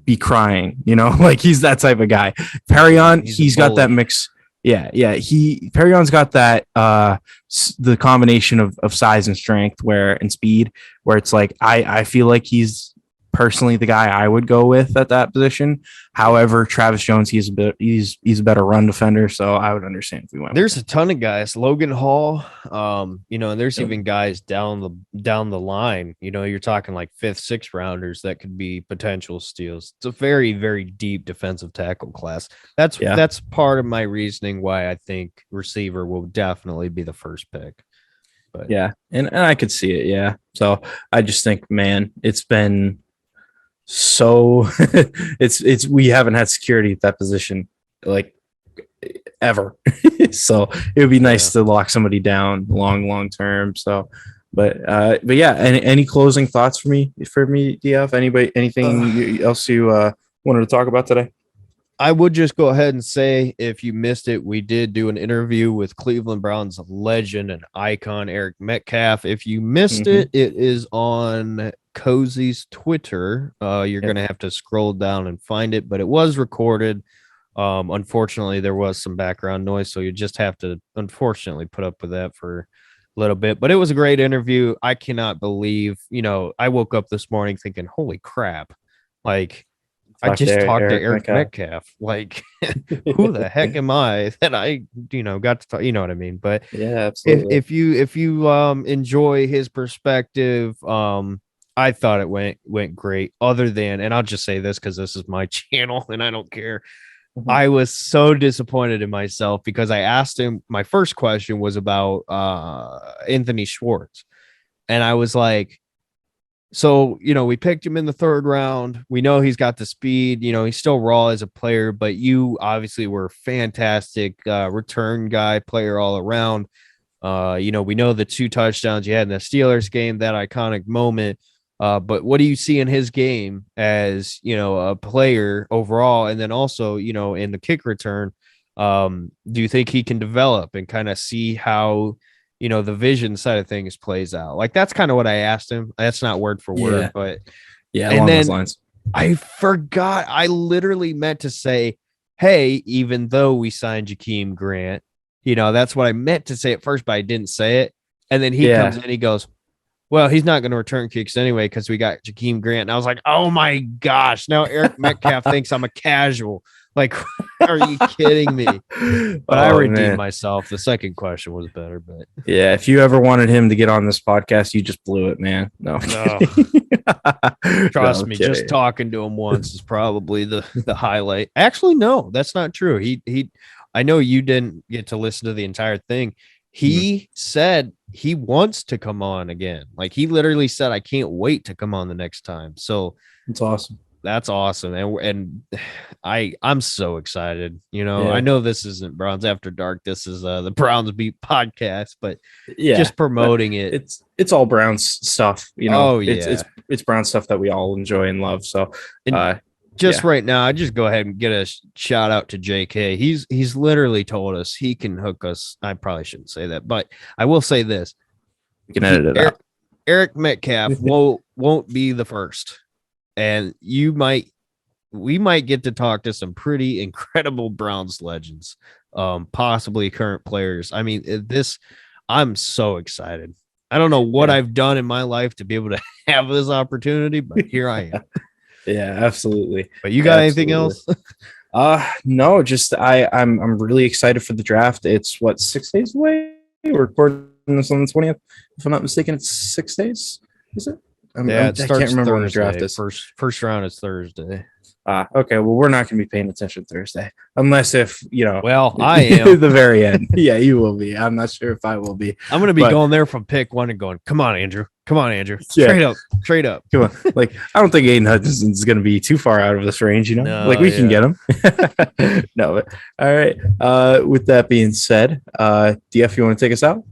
be crying. You know, like he's that type of guy. Perion, he's got that mix. Yeah. Perion's got that the combination of size and strength and speed where it's like I feel like he's personally the guy I would go with at that position. However, Travis Jones, he's a better run defender, so I would understand if we went. There's a ton of guys, Logan Hall, and there's even guys down the line. You're talking like 5th, 6th rounders that could be potential steals. It's a very, very deep defensive tackle class. That's part of my reasoning why I think receiver will definitely be the first pick. But yeah, and I could see it. Yeah, so I just think, man, it's been. So it's we haven't had security at that position like ever. So it would be nice to lock somebody down long term. So but yeah, any closing thoughts for me? Do you have anything else you wanted to talk about today? I would just go ahead and say, if you missed it, we did do an interview with Cleveland Browns legend and icon Eric Metcalf. If you missed it, it is on Cozy's Twitter. You're going to have to scroll down and find it, but it was recorded. Unfortunately, there was some background noise, so you just have to, unfortunately, put up with that for a little bit. But it was a great interview. I cannot believe, I woke up this morning thinking, holy crap, like, I just talked to Eric Metcalf. Like, who the heck am I that I, got to talk, you know what I mean? But yeah, absolutely. If you enjoy his perspective, I thought it went great. Other than, and I'll just say this because this is my channel and I don't care. I was so disappointed in myself because I asked him, my first question was about Anthony Schwartz. And I was like, so, we picked him in the 3rd round. We know he's got the speed. He's still raw as a player, but you obviously were a fantastic return guy, player all around. We know the 2 touchdowns you had in the Steelers game, that iconic moment. But what do you see in his game as, a player overall? And then also, in the kick return, do you think he can develop and kind of see how, the vision side of things plays out? Like, that's kind of what I asked him. That's not word for word, but yeah, along those lines. I forgot. I literally meant to say, hey, even though we signed Jakeem Grant, that's what I meant to say at first, but I didn't say it. And then he comes in, he goes, well, he's not going to return kicks anyway because we got Jakeem Grant. And I was like, oh my gosh, now Eric Metcalf thinks I'm a casual. Like, are you kidding me? But I redeemed myself. The second question was better, but yeah, if you ever wanted him to get on this podcast, you just blew it, man. No. Trust me, just talking to him once is probably the highlight. Actually, no, that's not true. He I know you didn't get to listen to the entire thing. He said he wants to come on again. Like, he literally said, I can't wait to come on the next time. So it's awesome. That's awesome. And I'm so excited. I know this isn't Browns After Dark. This is the Browns Beat podcast, but just promoting it. It's all Browns stuff. Oh yeah. It's Browns stuff that we all enjoy and love. So right now, I just go ahead and get a shout out to JK. He's literally told us he can hook us. I probably shouldn't say that, but I will say this. You can edit it out. Eric Metcalf won't be the first. And we might get to talk to some pretty incredible Browns legends, possibly current players. I mean, I'm so excited. I don't know what I've done in my life to be able to have this opportunity, but here I am. Yeah, absolutely. But you got anything else? No, just I'm really excited for the draft. It's 6 days away. We're recording this on the 20th. If I'm not mistaken, it's 6 days. Is it? I can't remember Thursday. When the draft is. First round is Thursday. Okay. Well, we're not going to be paying attention Thursday, unless if Well, I am the very end. Yeah, you will be. I'm not sure if I will be. I'm going to be going there from pick 1 and going, come on, Andrew. Yeah. Trade up. Come on. Like, I don't think Aiden Hutchinson is going to be too far out of this range. No, like we can get him. No, but all right. With that being said, DF, you want to take us out?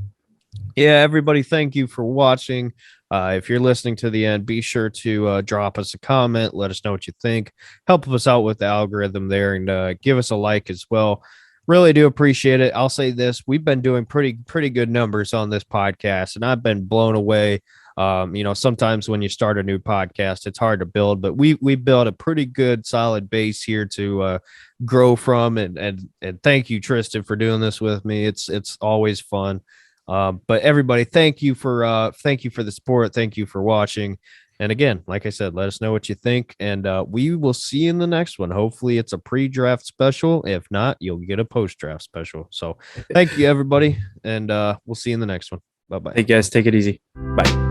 Yeah, everybody, thank you for watching. If you're listening to the end, be sure to drop us a comment. Let us know what you think. Help us out with the algorithm there, and give us a like as well. Really do appreciate it. I'll say this. We've been doing pretty good numbers on this podcast, and I've been blown away Sometimes when you start a new podcast, it's hard to build, but we built a pretty good solid base here to grow from. And thank you, Tristan, for doing this with me. It's always fun. But everybody, thank you for the support. Thank you for watching. And again, like I said, let us know what you think, and we will see you in the next one. Hopefully it's a pre-draft special. If not, you'll get a post-draft special. So thank you, everybody, and we'll see you in the next one. Bye-bye. Hey, guys, take it easy. Bye.